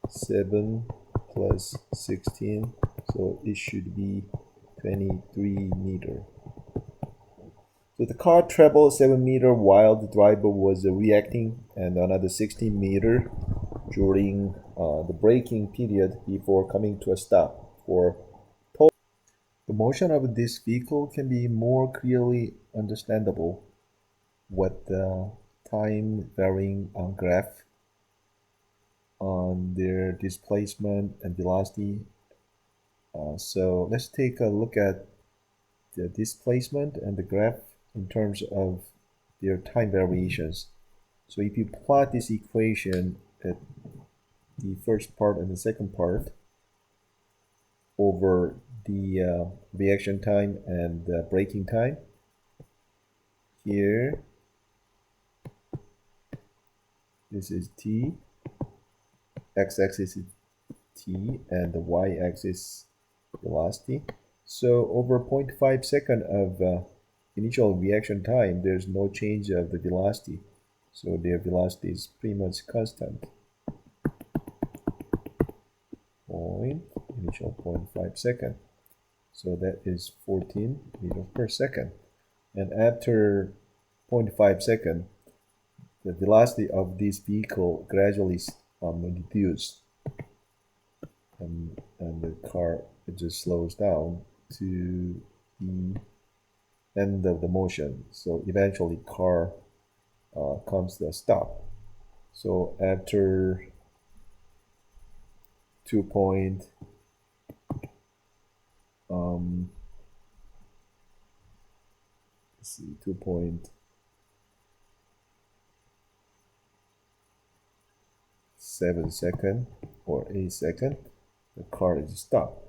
7 plus 16, so it should be 23 meter. So the car traveled 7 meter while the driver was reacting, and another 16 meter during the braking period before coming to a stop. For the motion of this vehicle can be more clearly understandable with the time varying graph on their displacement and velocity. So let's take a look at the displacement and the graph in terms of their time variations. So if you plot this equation at the first part and the second part over the reaction time and the braking time, here this is t, x-axis is t, and the y-axis velocity. So over 0.5 second of initial reaction time, there's no change of the velocity. So their velocity is pretty much constant. Initial 0.5 second. So that is 14 meters per second. And after 0.5 second, the velocity of this vehicle gradually reduced. And the car, it just slows down to the end of the motion. So eventually car comes to a stop. So after 2 point let's see, 2.7 second or 8 second, the car is stopped.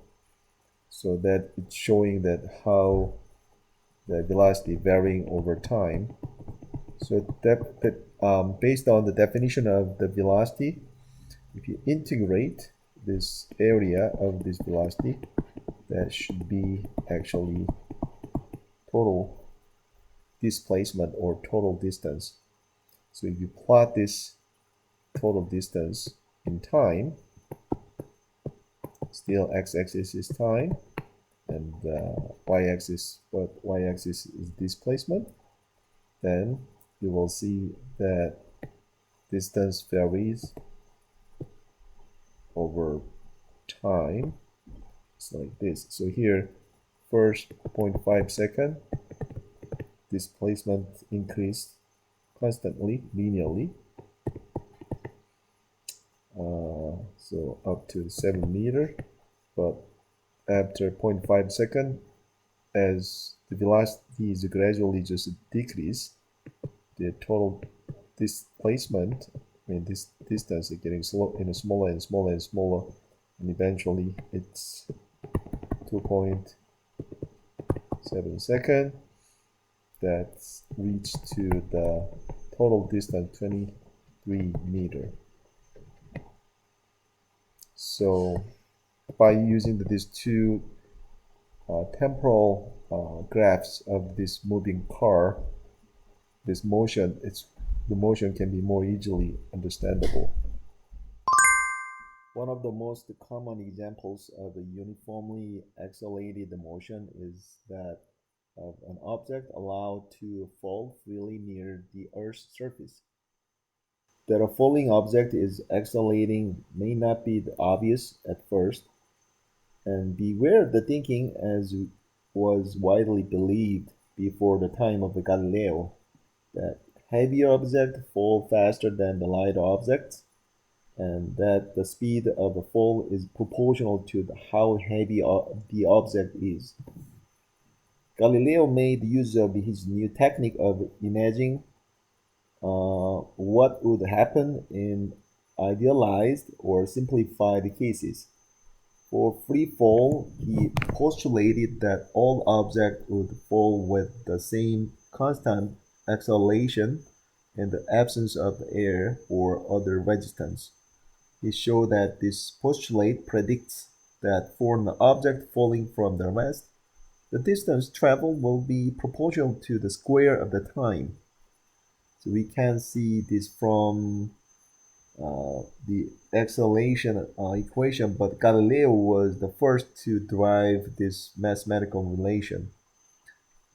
So that it's showing that how the velocity varying over time. So based on the definition of the velocity, if you integrate this area of this velocity, that should be actually total displacement or total distance. So if you plot this total distance in time, still x-axis is time, and y-axis is displacement, then you will see that distance varies over time. It's like this. So here, first 0.5 second, displacement increased constantly, linearly. So up to 7 meter, but after 0.5 second, as the velocity is gradually just decrease, the total displacement, this distance is getting smaller and smaller and smaller, and eventually it's 2.7 second. That's reached to the total distance 23 meter. So by using these two temporal graphs of this moving car, this motion, the motion can be more easily understandable. One of the most common examples of a uniformly accelerated motion is that of an object allowed to fall freely near the Earth's surface. That a falling object is accelerating may not be obvious at first, and beware of the thinking as was widely believed before the time of Galileo, that heavier objects fall faster than the lighter objects, and that the speed of the fall is proportional to how heavy the object is. Galileo made use of his new technique of imagining what would happen in idealized or simplified cases. For free fall, he postulated that all objects would fall with the same constant acceleration in the absence of air or other resistance. He showed that this postulate predicts that for an object falling from the rest, the distance traveled will be proportional to the square of the time. So we can see this from the exhalation equation, but Galileo was the first to derive this mathematical relation.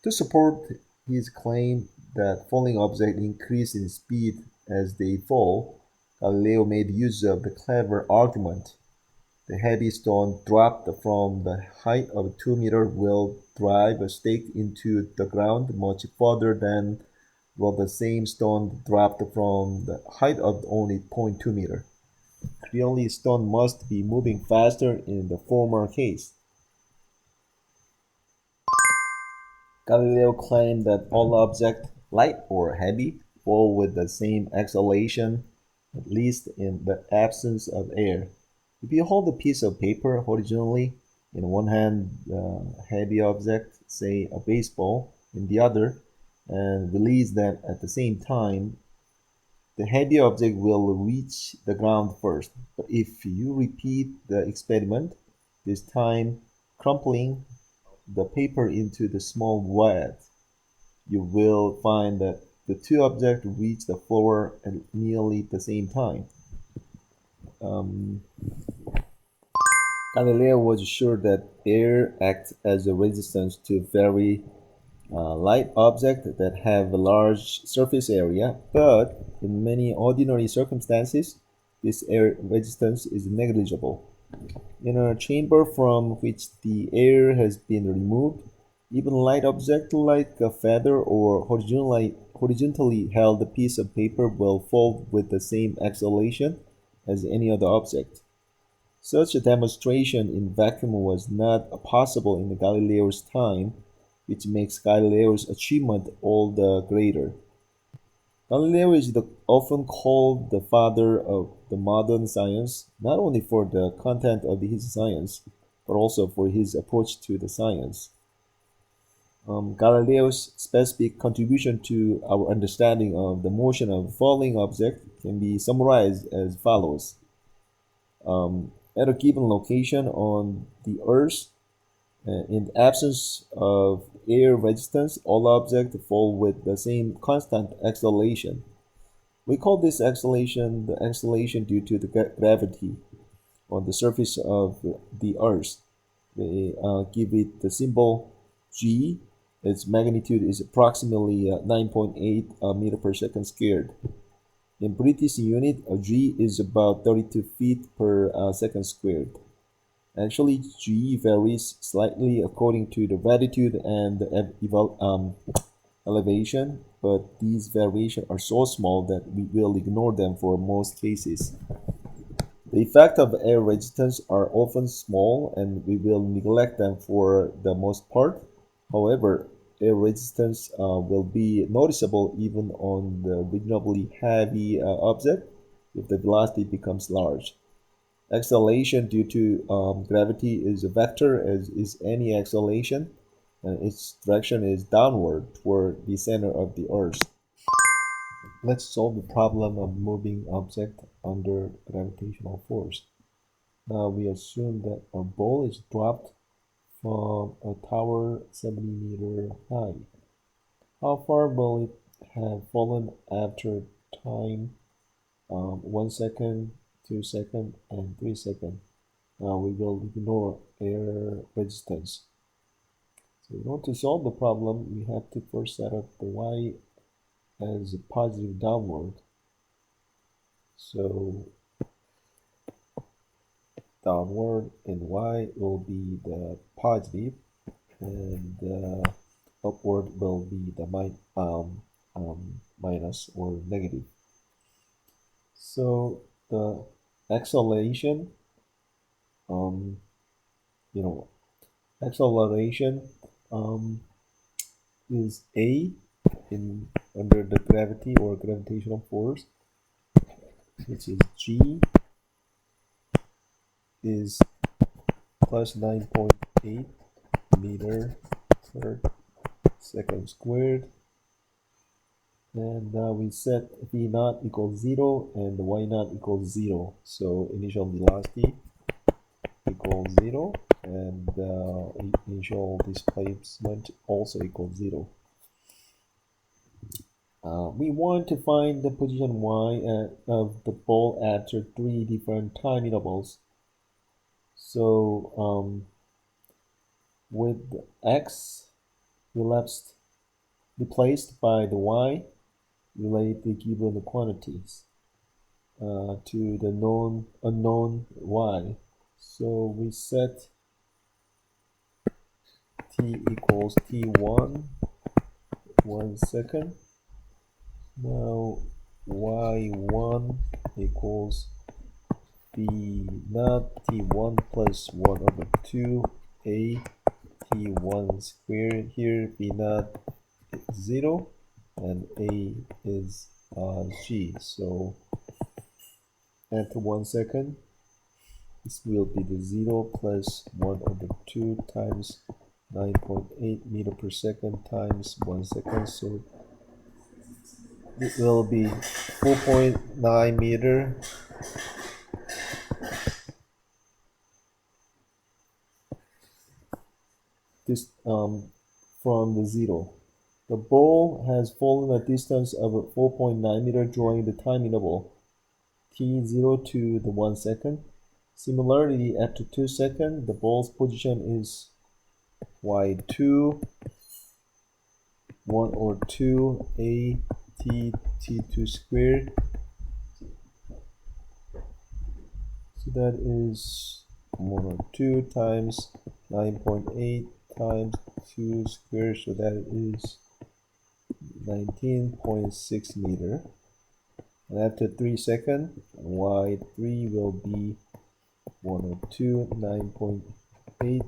To support his claim that falling objects increase in speed as they fall, Galileo made use of the clever argument: the heavy stone dropped from the height of 2 meters will drive a stake into the ground much further than will the same stone dropped from the height of only zero point 0.2 meters. Clearly, stone must be moving faster in the former case. Galileo claimed that all objects, light or heavy, fall with the same acceleration, at least in the absence of air. If you hold a piece of paper horizontally, in one hand a heavy object, say a baseball, in the other, and release them at the same time, the heavy object will reach the ground first. But if you repeat the experiment, this time crumpling the paper into the small wad, you will find that the two objects reach the floor at nearly the same time. Um, Galileo was sure that air acts as a resistance to very light objects that have a large surface area, but in many ordinary circumstances, this air resistance is negligible. In a chamber from which the air has been removed, even light objects like a feather or horizontally held piece of paper will fall with the same acceleration as any other object. Such a demonstration in vacuum was not possible in Galileo's time, which makes Galileo's achievement all the greater. Galileo is often called the father of the modern science, not only for the content of his science, but also for his approach to the science. Galileo's specific contribution to our understanding of the motion of falling objects can be summarized as follows. At a given location on the Earth, in the absence of air resistance, all objects fall with the same constant acceleration. We call this acceleration the acceleration due to the gravity on the surface of the Earth. We give it the symbol g. Its magnitude is approximately 9.8 meter per second squared. In British unit, a g is about 32 feet per second squared. Actually, g varies slightly according to the latitude and the elevation, but these variations are so small that we will ignore them for most cases. The effect of air resistance are often small and we will neglect them for the most part. However, air resistance will be noticeable even on the reasonably heavy object if the velocity becomes large. Acceleration due to gravity is a vector, as is any acceleration, and its direction is downward toward the center of the Earth. Let's solve the problem of moving object under gravitational force. Now we assume that a ball is dropped from a tower 70-meter high. How far will it have fallen after time 1 second, 2 seconds, and 3 seconds? Now we will ignore air resistance. So in order to solve the problem, we have to first set up the y as a positive downward. So downward in y will be the positive, and upward will be the minus or negative. So the acceleration, um, you know, acceleration is a in under the gravity or gravitational force, which is g is plus 9.8 meter per second squared. And now we set v naught equals 0 and the y naught equals 0. So initial velocity equals 0 and initial displacement also equals 0. We want to find the position y of the ball after 3 different time intervals. So with x replaced by the y, relate the given quantities to the unknown y. So we set t equals t1 1 second. Now y1 equals b naught t1 plus 1 over 2 a t1 squared. Here b naught is 0 and a is g. So after 1 second, this will be the 0 plus 1 over 2 times 9.8 meter per second times 1 second. So it will be 4.9 meter this from the 0. The ball has fallen a distance of 4.9 meter during the time interval t0 to the 1 second. Similarly, after 2 seconds, the ball's position is y2 1 or 2 a t2 squared. So that is 1 or 2 times 9.8 times 2 squared. So that is 19.6 meter. And after 3 seconds, y3 will be 1 or 2 9.8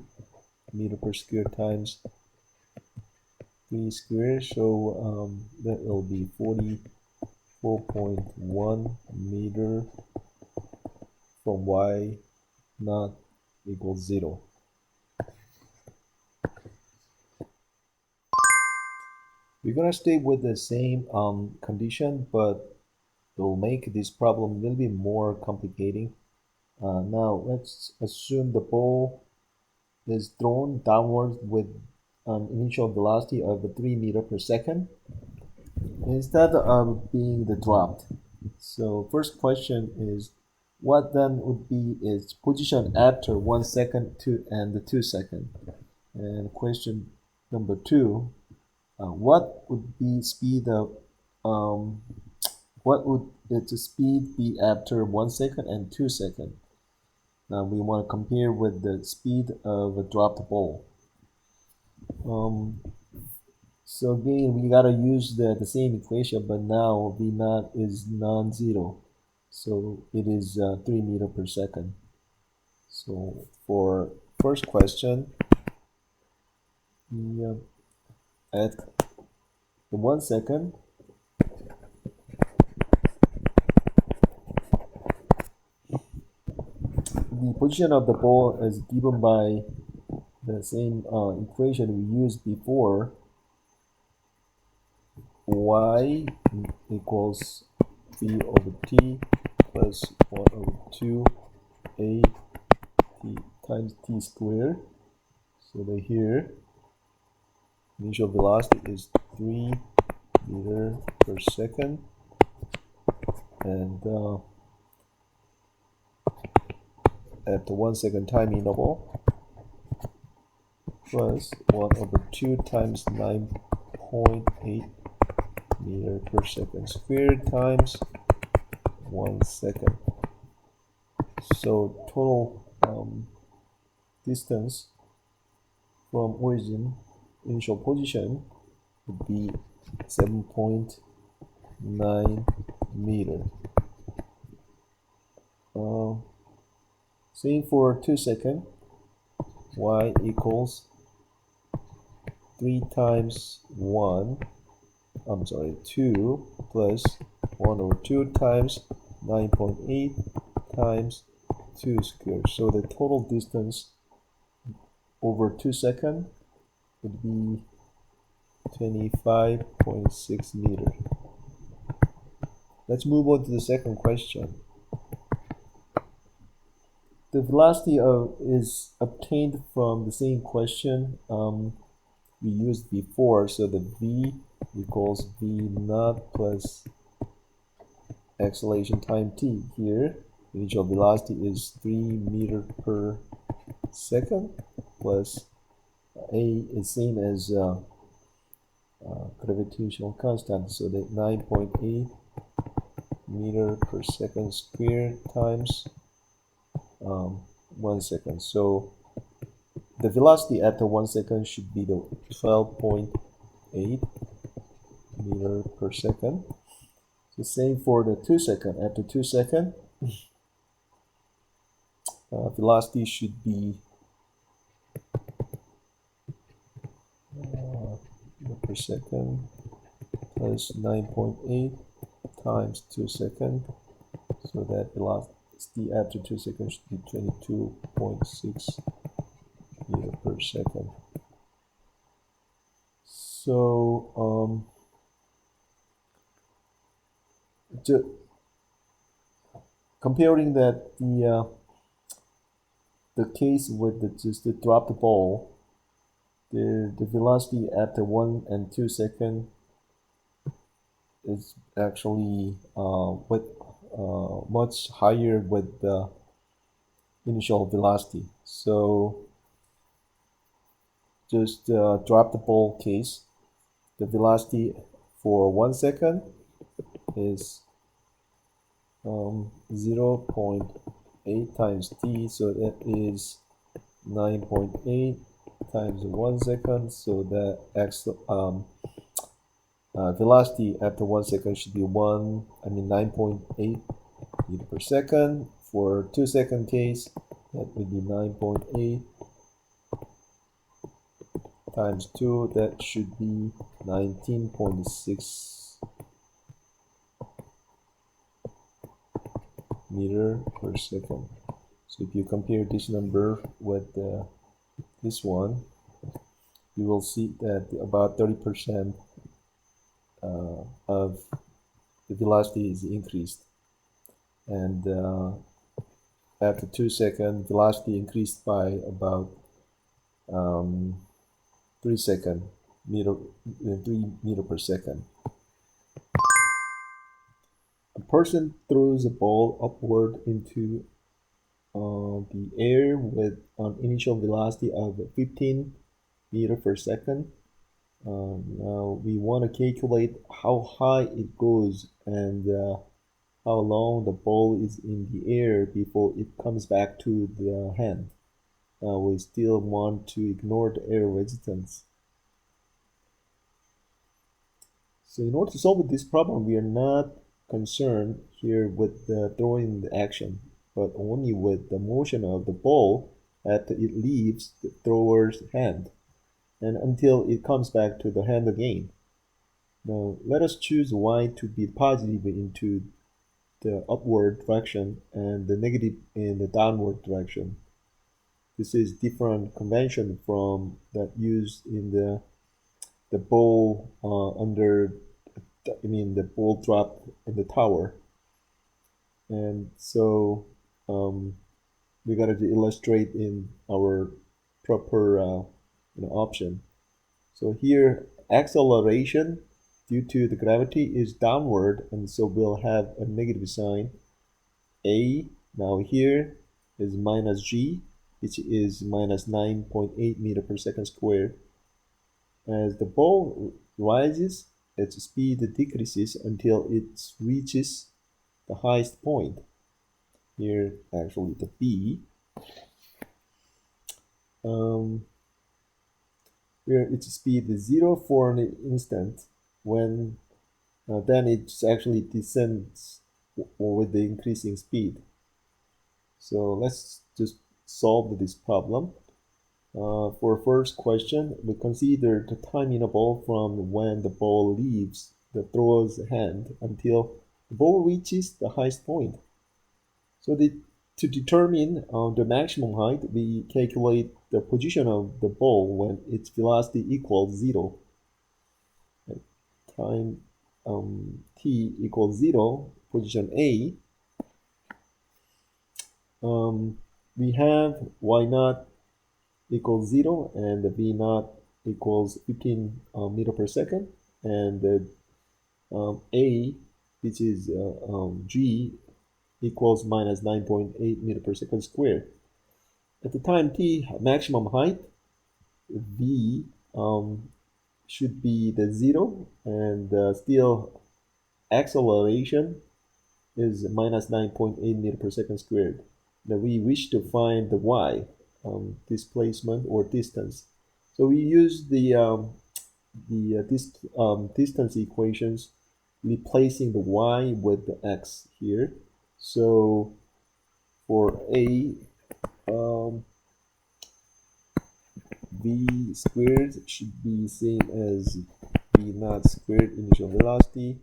meter per square times 3 squared. So that will be 44.1 meter from y not equals 0. We're gonna stay with the same condition, but we'll make this problem a little bit more complicating. Now let's assume the ball is thrown downwards with an initial velocity of 3 meter per second instead of being dropped. So first question is, what then would be its position after 1 second and 2 seconds? And question number 2, what would be speed of what would its speed be after 1 second and 2 seconds? Now we want to compare with the speed of a dropped ball. So again, we gotta use the same equation, but now v naught is non-zero, so it is 3 meter per second. So for first question, at the 1 second, the position of the ball is given by the same equation we used before. Y equals v over t plus 1 over 2 a t times t squared. So that here initial velocity is 3 meter per second, and at the 1 second time interval plus 1 over 2 times 9.8 meter per second squared times 1 second. So total distance from origin initial position would be 7.9 meter. Same for 2 seconds. Y equals 3 times 1, 2 plus 1 over 2 times 9.8 times 2 squared. So the total distance over 2 seconds would be 25.6 meters. Let's move on to the second question. The velocity is obtained from the same question. we used before. So the v equals v naught plus acceleration time t. Here, initial velocity is 3 meter per second plus a is same as gravitational constant. So that 9.8 meter per second squared times 1 second. So the velocity after 1 second should be the 12.8 meter per second. The same for the 2 second. After 2 second, velocity should be meter per second plus 9.8 times 2 seconds. So that velocity after 2 seconds should be 22.6 meter per second. So comparing that the case with just to drop the ball, the velocity after 1 and 2 seconds is actually much higher with the initial velocity. So just drop the ball case, the velocity for 1 second is 0.8 times t, so that is 9.8 times 1 second. So the velocity after 1 second should be 9.8 meter per second. For 2 second case, that would be 9.8 times 2, that should be 19.6 meter per second. So if you compare this number with this one, you will see that about 30% of the velocity is increased, and after 2 seconds, velocity increased by about 3 meter per second. A person throws a ball upward into the air with an initial velocity of 15 meter per second. Now we want to calculate how high it goes and how long the ball is in the air before it comes back to the hand. We still want to ignore the air resistance. So in order to solve this problem, we are not concerned here with the throwing the action, but only with the motion of the ball after it leaves the thrower's hand and until it comes back to the hand again. Now let us choose y to be positive into the upward direction and the negative in the downward direction. This is different convention from that used in the ball the ball dropped in the tower. And so we got to illustrate in our proper option. So here acceleration due to the gravity is downward, and so we'll have a negative sign. A now here is minus g, which is minus 9.8 meter per second squared. As the ball rises, its speed decreases until it reaches the highest point. Here, actually, the B, where its speed is 0 for an instant, when then it actually descends with the increasing speed. So let's just solve this problem. For first question, we consider the time interval from when the ball leaves the thrower's hand until the ball reaches the highest point. So to determine the maximum height, we calculate the position of the ball when its velocity equals 0. At time t equals 0, position A, we have y naught equals 0 and v naught equals 15 meter per second, and the A, which is G, equals minus 9.8 meter per second squared. At the time t maximum height, V should be the 0, and still acceleration is minus 9.8 meter per second squared. Now we wish to find the y, displacement or distance. So we use distance equations, replacing the y with the x here. So for A, v squared should be same as v naught squared initial velocity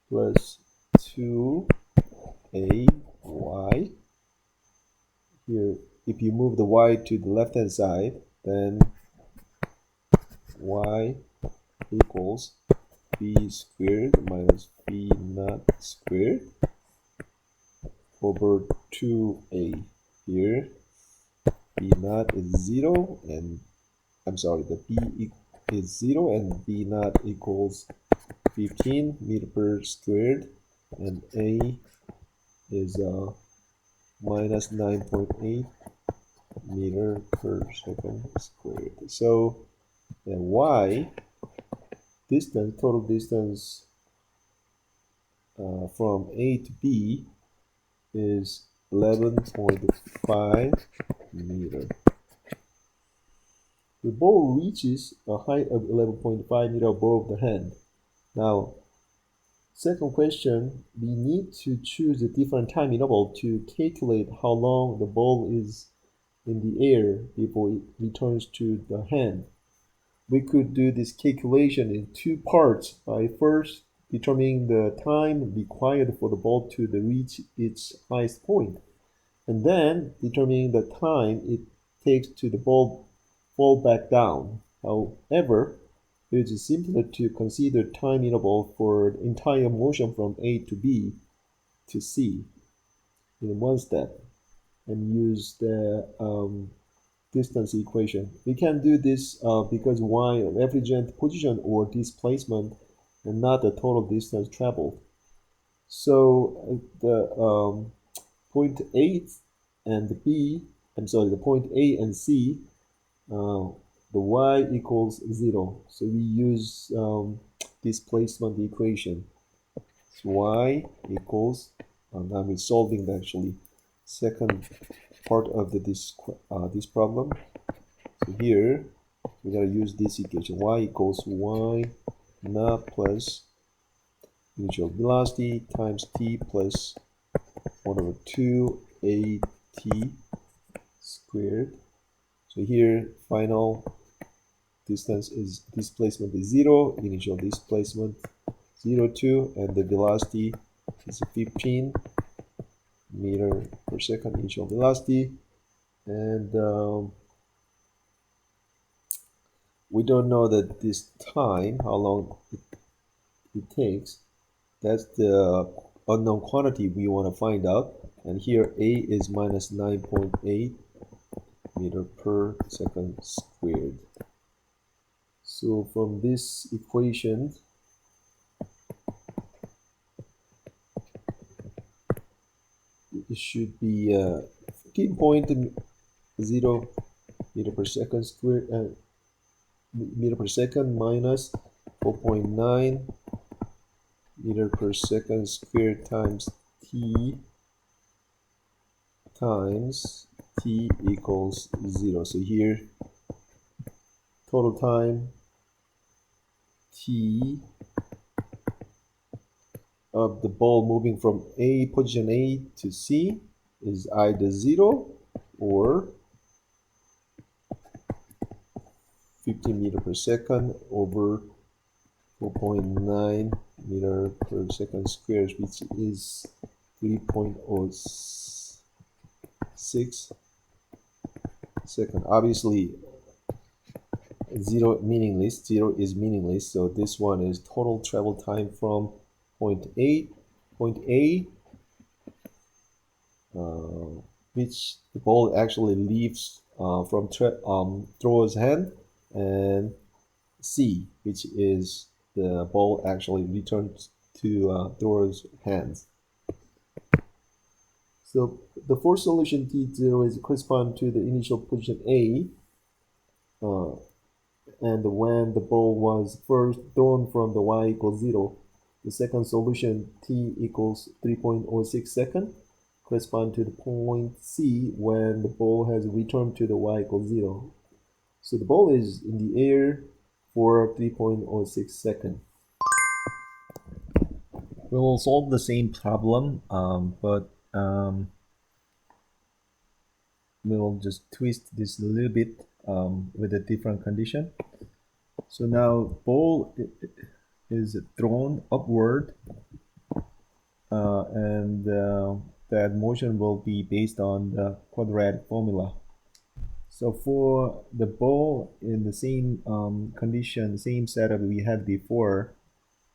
plus 2ay. Here, if you move the y to the left hand side, then y equals v squared minus v naught squared over 2a. Here, v naught is 0, and I'm sorry, the b is 0, and v naught equals 15 meter per squared, and a is minus 9.8 meter per second squared. So the y distance, total distance from A to B is 11.5 meter. The ball reaches a height of 11.5 meter above the hand. Now, second question, we need to choose a different time interval to calculate how long the ball is in the air before it returns to the hand. We could do this calculation in two parts by first determining the time required for the ball to reach its highest point, and then determining the time it takes to the ball fall back down. However, it is simpler to consider time interval for the entire motion from A to B to C in one step and use the distance equation. We can do this because y represents position or displacement and not the total distance traveled. So the point A and B, the point A and C, the y equals 0. So we use displacement equation. So y equals, now we're solving actually second part of this problem. So here we gotta use this equation. Y equals y naught plus initial velocity times t plus 1 over 2 at squared. So here final distance is displacement is 0, initial displacement 0, 2, and the velocity is 15 meter per second initial velocity, and we don't know that this time, how long it takes. That's the unknown quantity we want to find out, and here a is minus 9.8 meter per second squared. So from this equation, it should be 15.0 meter per second squared, meter per second minus 4.9 meter per second squared times t equals 0. So here total time t of the ball moving from position A to C is either 0 or 15 meter per second over 4.9 meter per second squared, which is 3.06 second. Obviously, 0 is meaningless, so this one is total travel time from point A, which the ball actually leaves from thrower's hand, and C, which is the ball actually returns to thrower's hands. So the fourth solution T0 is correspond to the initial position A, and when the ball was first thrown from the y equals 0, the second solution t equals 3.06 second correspond to the point C when the ball has returned to the y equals 0. So the ball is in the air for 3.06 seconds. We will solve the same problem, but we will just twist this a little bit with a different condition. So now ball is thrown upward, and that motion will be based on the quadratic formula. So for the ball in the same condition, same setup we had before,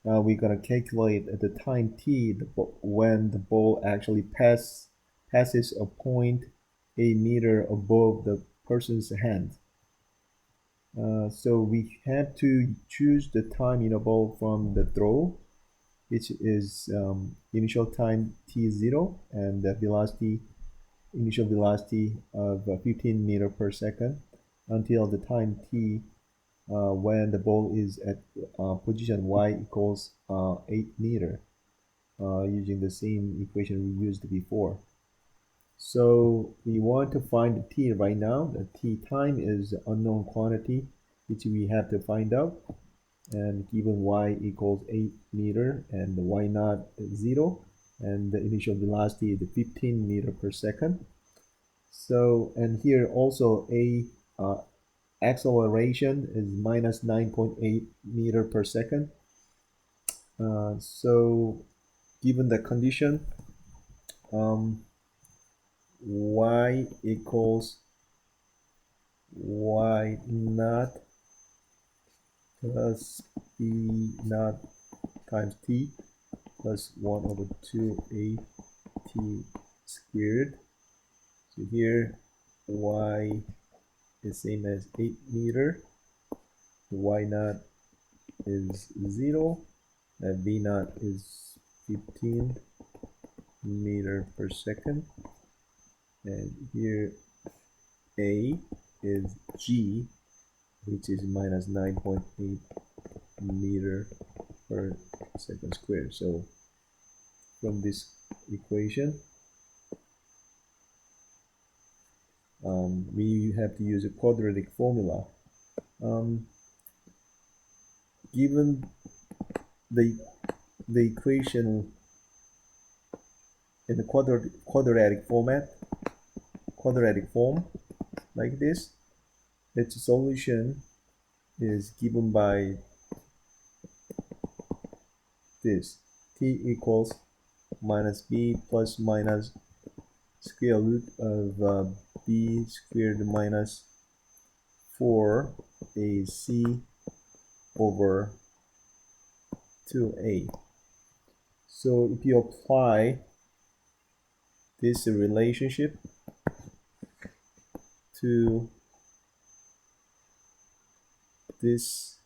we're gonna calculate at the time t when the ball actually passes a point a meter above the person's hand. So we have to choose the time interval from the throw, which is initial time t0 and the velocity, initial velocity of 15 meter per second until the time t when the ball is at position y equals 8 meter, using the same equation we used before. So we want to find the t right now. The t time is unknown quantity which we have to find out, and given y equals 8 meter and the y naught is 0 and the initial velocity is 15 meter per second. So, and here also a acceleration is minus 9.8 meter per second. So given the condition, y equals y naught plus b naught times t plus 1 over 2 at squared. So here y is same as 8 meter, y naught is 0, and v naught is 15 meter per second, and here a is g, which is minus 9.8 meter per second squared. So from this equation, we have to use a quadratic formula. Given the equation in the quadratic form like this, its solution is given by this: t equals minus b plus minus square root of b squared minus 4ac over 2a. So if you apply this relationship to this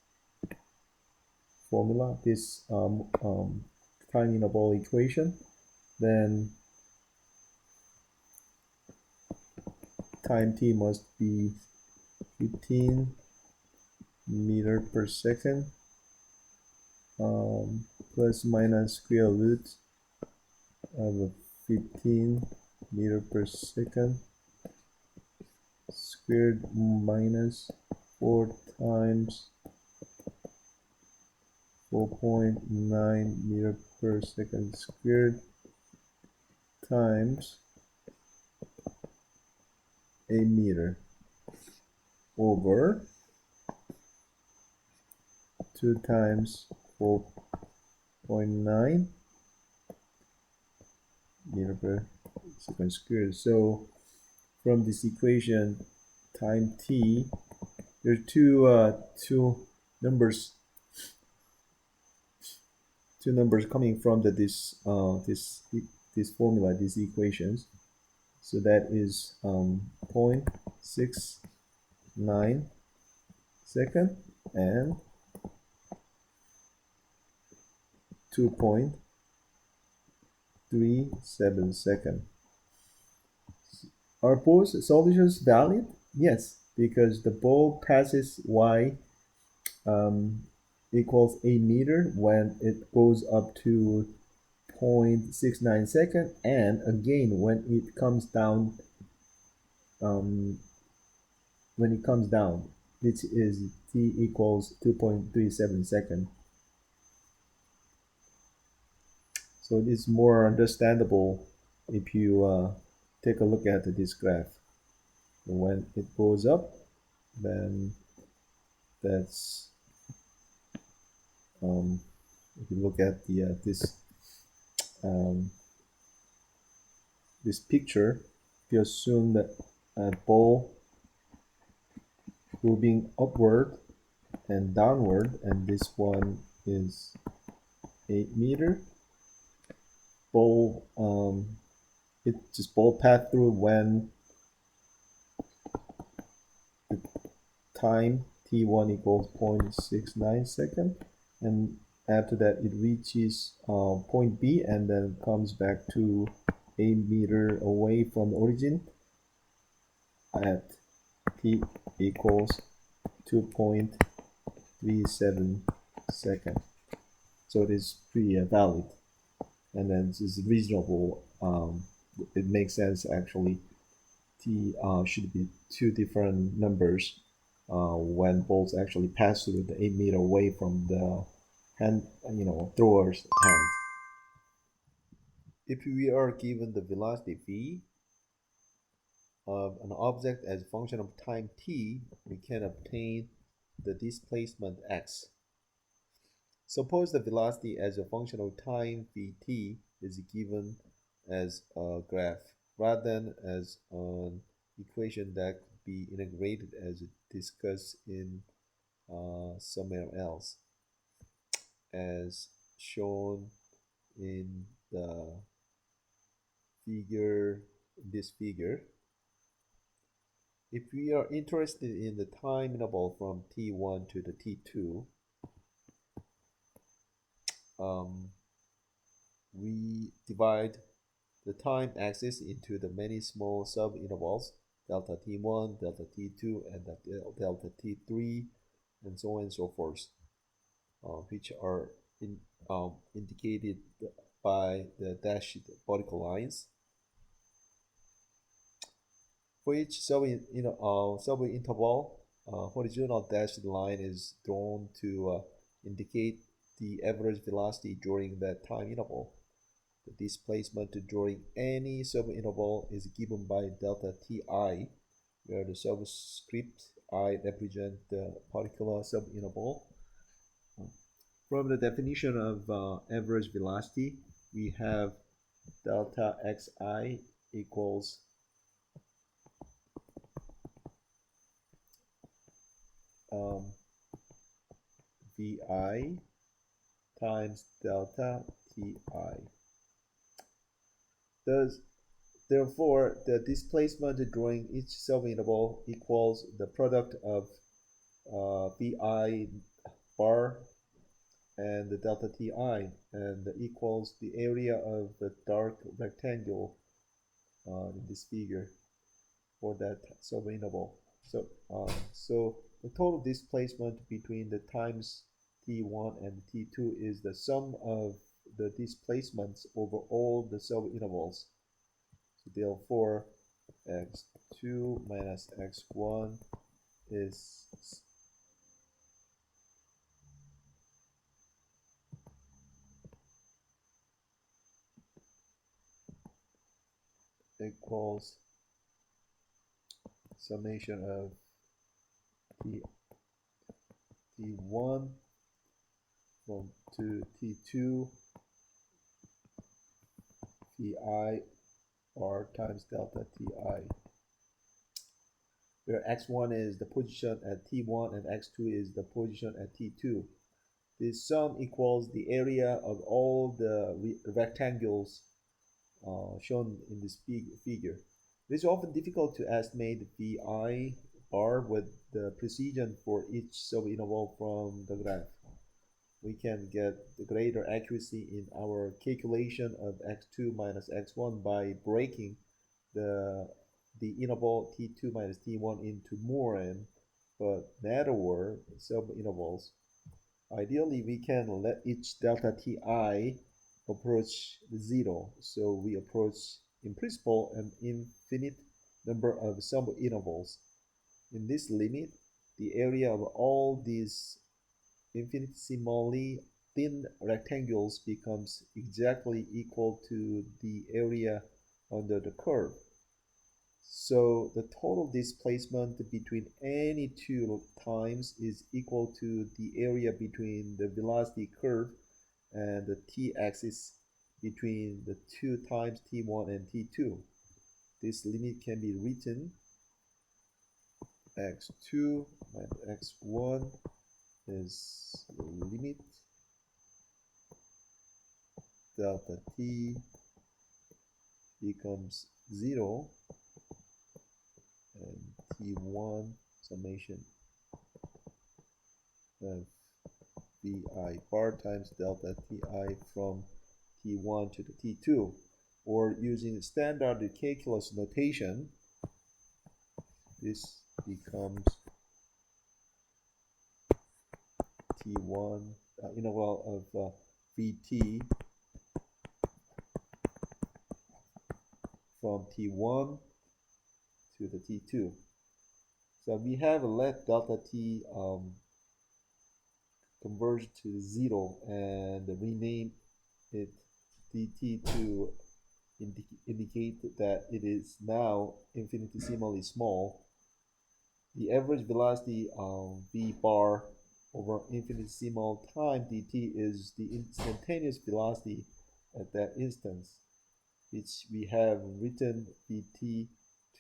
formula, this time interval equation, then time t must be 15 meter per second plus minus square root of 15 meter per second squared minus 4 times 4.9 meter per second squared times a meter over 2 times 4.9 meter per second squared. So from this equation, time t, there are two numbers coming from this formula, these equations. So that is 0.69 second and 2.37 seconds. Are both solutions valid? Yes, because the ball passes y equals 8 meter when it goes up to 0.69 second, and again um, when it comes down, which is t equals 2.37 second. So it is more understandable if you take a look at this graph. When it goes up, then that's if you look at um, this picture, if you assume that a ball moving upward and downward, and this one is 8 meter, ball it just ball pass through when the time t1 equals 0.69 second, and after that it reaches point B and then comes back to 8 meter away from the origin at t equals 2.37 second. So it is pretty valid, and then it's reasonable. It makes sense actually. T should be two different numbers when balls actually pass through the 8 meter away from the hand, thrower's hand. If we are given the velocity v of an object as a function of time t, we can obtain the displacement x. Suppose the velocity as a function of time vt is given as a graph rather than as an equation that could be integrated as discussed in somewhere else, as shown in the figure, this figure. If we are interested in the time interval from t1 to the t2, we divide the time axis into the many small sub-intervals, delta t1, delta t2, and delta t3, and so on and so forth, which are indicated by the dashed vertical lines. For each sub-interval, horizontal dashed line is drawn to indicate the average velocity during that time interval. The displacement during any sub-interval is given by delta ti, where the subscript I represent the particular sub-interval. From the definition of average velocity, we have delta xi equals vi times delta ti. Therefore, the displacement during each sub-interval equals the product of vi bar and the delta ti, and equals the area of the dark rectangle in this figure for that sub-interval. So the total displacement between the times t1 and t2 is the sum of the displacements over all the sub-intervals. So therefore, x2 minus x1 is equals summation of t1 from to t2 vi r times delta ti, where x1 is the position at t1 and x2 is the position at t2. This sum equals the area of all the rectangles shown in this figure. It is often difficult to estimate vi bar with the precision for each sub-interval from the graph. we can get the greater accuracy in our calculation of x2 minus x1 by breaking the interval t2 minus t1 into more n but narrower sub-intervals. Ideally, we can let each delta ti approach 0, so we approach, in principle, an infinite number of sub-intervals. In this limit, the area of all these infinitesimally thin rectangles becomes exactly equal to the area under the curve. So the total displacement between any two times is equal to the area between the velocity curve and the t-axis between the 2 times t1 and t2. This limit can be written x2 minus x1 is the limit delta t becomes 0 and t1 summation of vi bar times delta ti from t1 to the t2, or using standard calculus notation, this becomes t1 integral of vt from t1 to the t2. So we have let delta t converge to 0 and rename it dt to indicate that it is now infinitesimally small. The average velocity v bar over infinitesimal time dt is the instantaneous velocity at that instance, which we have written vt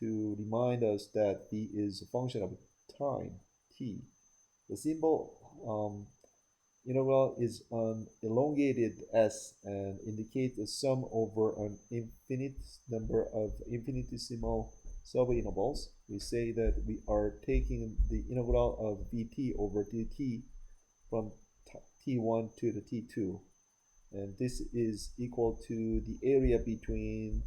to remind us that v is a function of time t. The symbol integral is an elongated s and indicates a sum over an infinite number of infinitesimal subintervals. We say that we are taking the integral of vt over dt from t1 to the t2, and this is equal to the area between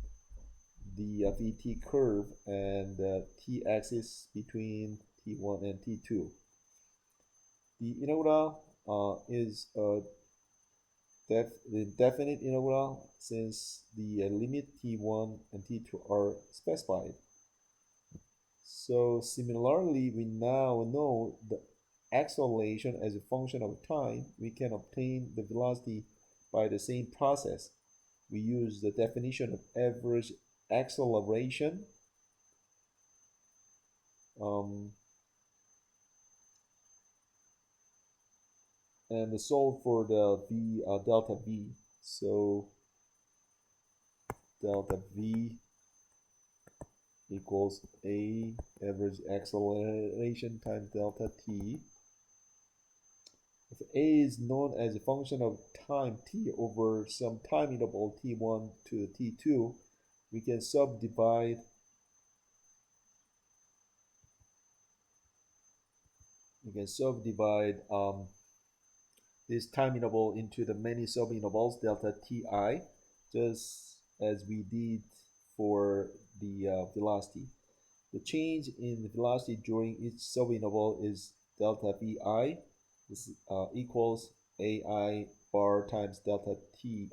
the vt curve and the t-axis between t1 and t2. The integral is a definite integral since the limit t1 and t2 are specified. So similarly, we now know the acceleration as a function of time. We can obtain the velocity by the same process. We use the definition of average acceleration and solve for the delta v. So delta v equals a average acceleration times delta t. If a is known as a function of time t over some time interval t1 to t2, we can subdivide this time interval into the many subintervals delta ti, just as we did for the velocity. The change in the velocity during each subinterval is delta vi. This equals ai bar times delta ti.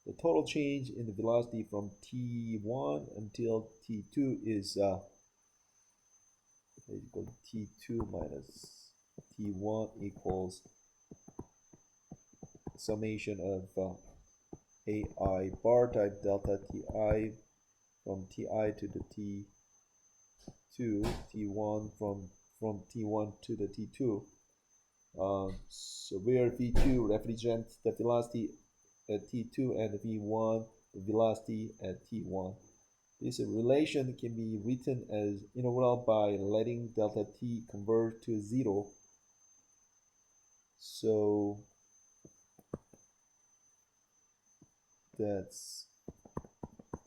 The total change in the velocity from t1 until t2 is t2 minus t1 equals summation of ai bar times delta ti from ti to the t2, t1 from t1 to the t2. So where v2 represents the velocity at t2 and v1 the velocity at t1. This relation can be written as integral by letting delta t converge to 0. So that's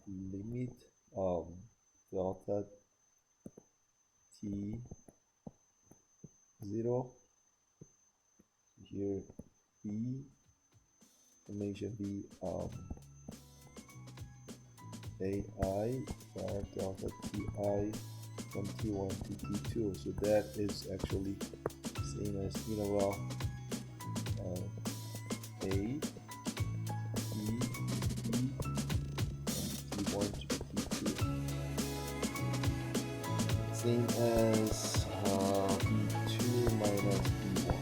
limit delta t 0. Here v summation v ai bar delta ti from t1 to t2. So that is actually same as integral a e t1 to t2. Same as v2 minus v1.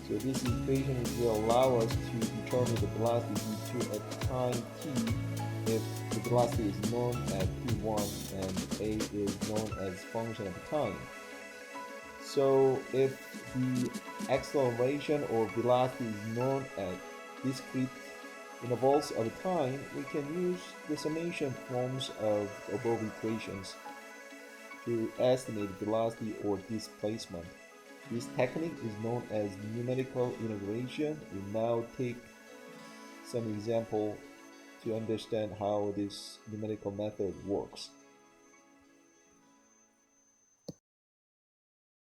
So this equation will allow us to determine the velocity v2 at time t if the velocity is known at t1 and a is known as function of time. So if the acceleration or velocity is known at discrete intervals of time, we can use the summation forms of above equations to estimate velocity or displacement. This technique is known as numerical integration. We now take some example to understand how this numerical method works.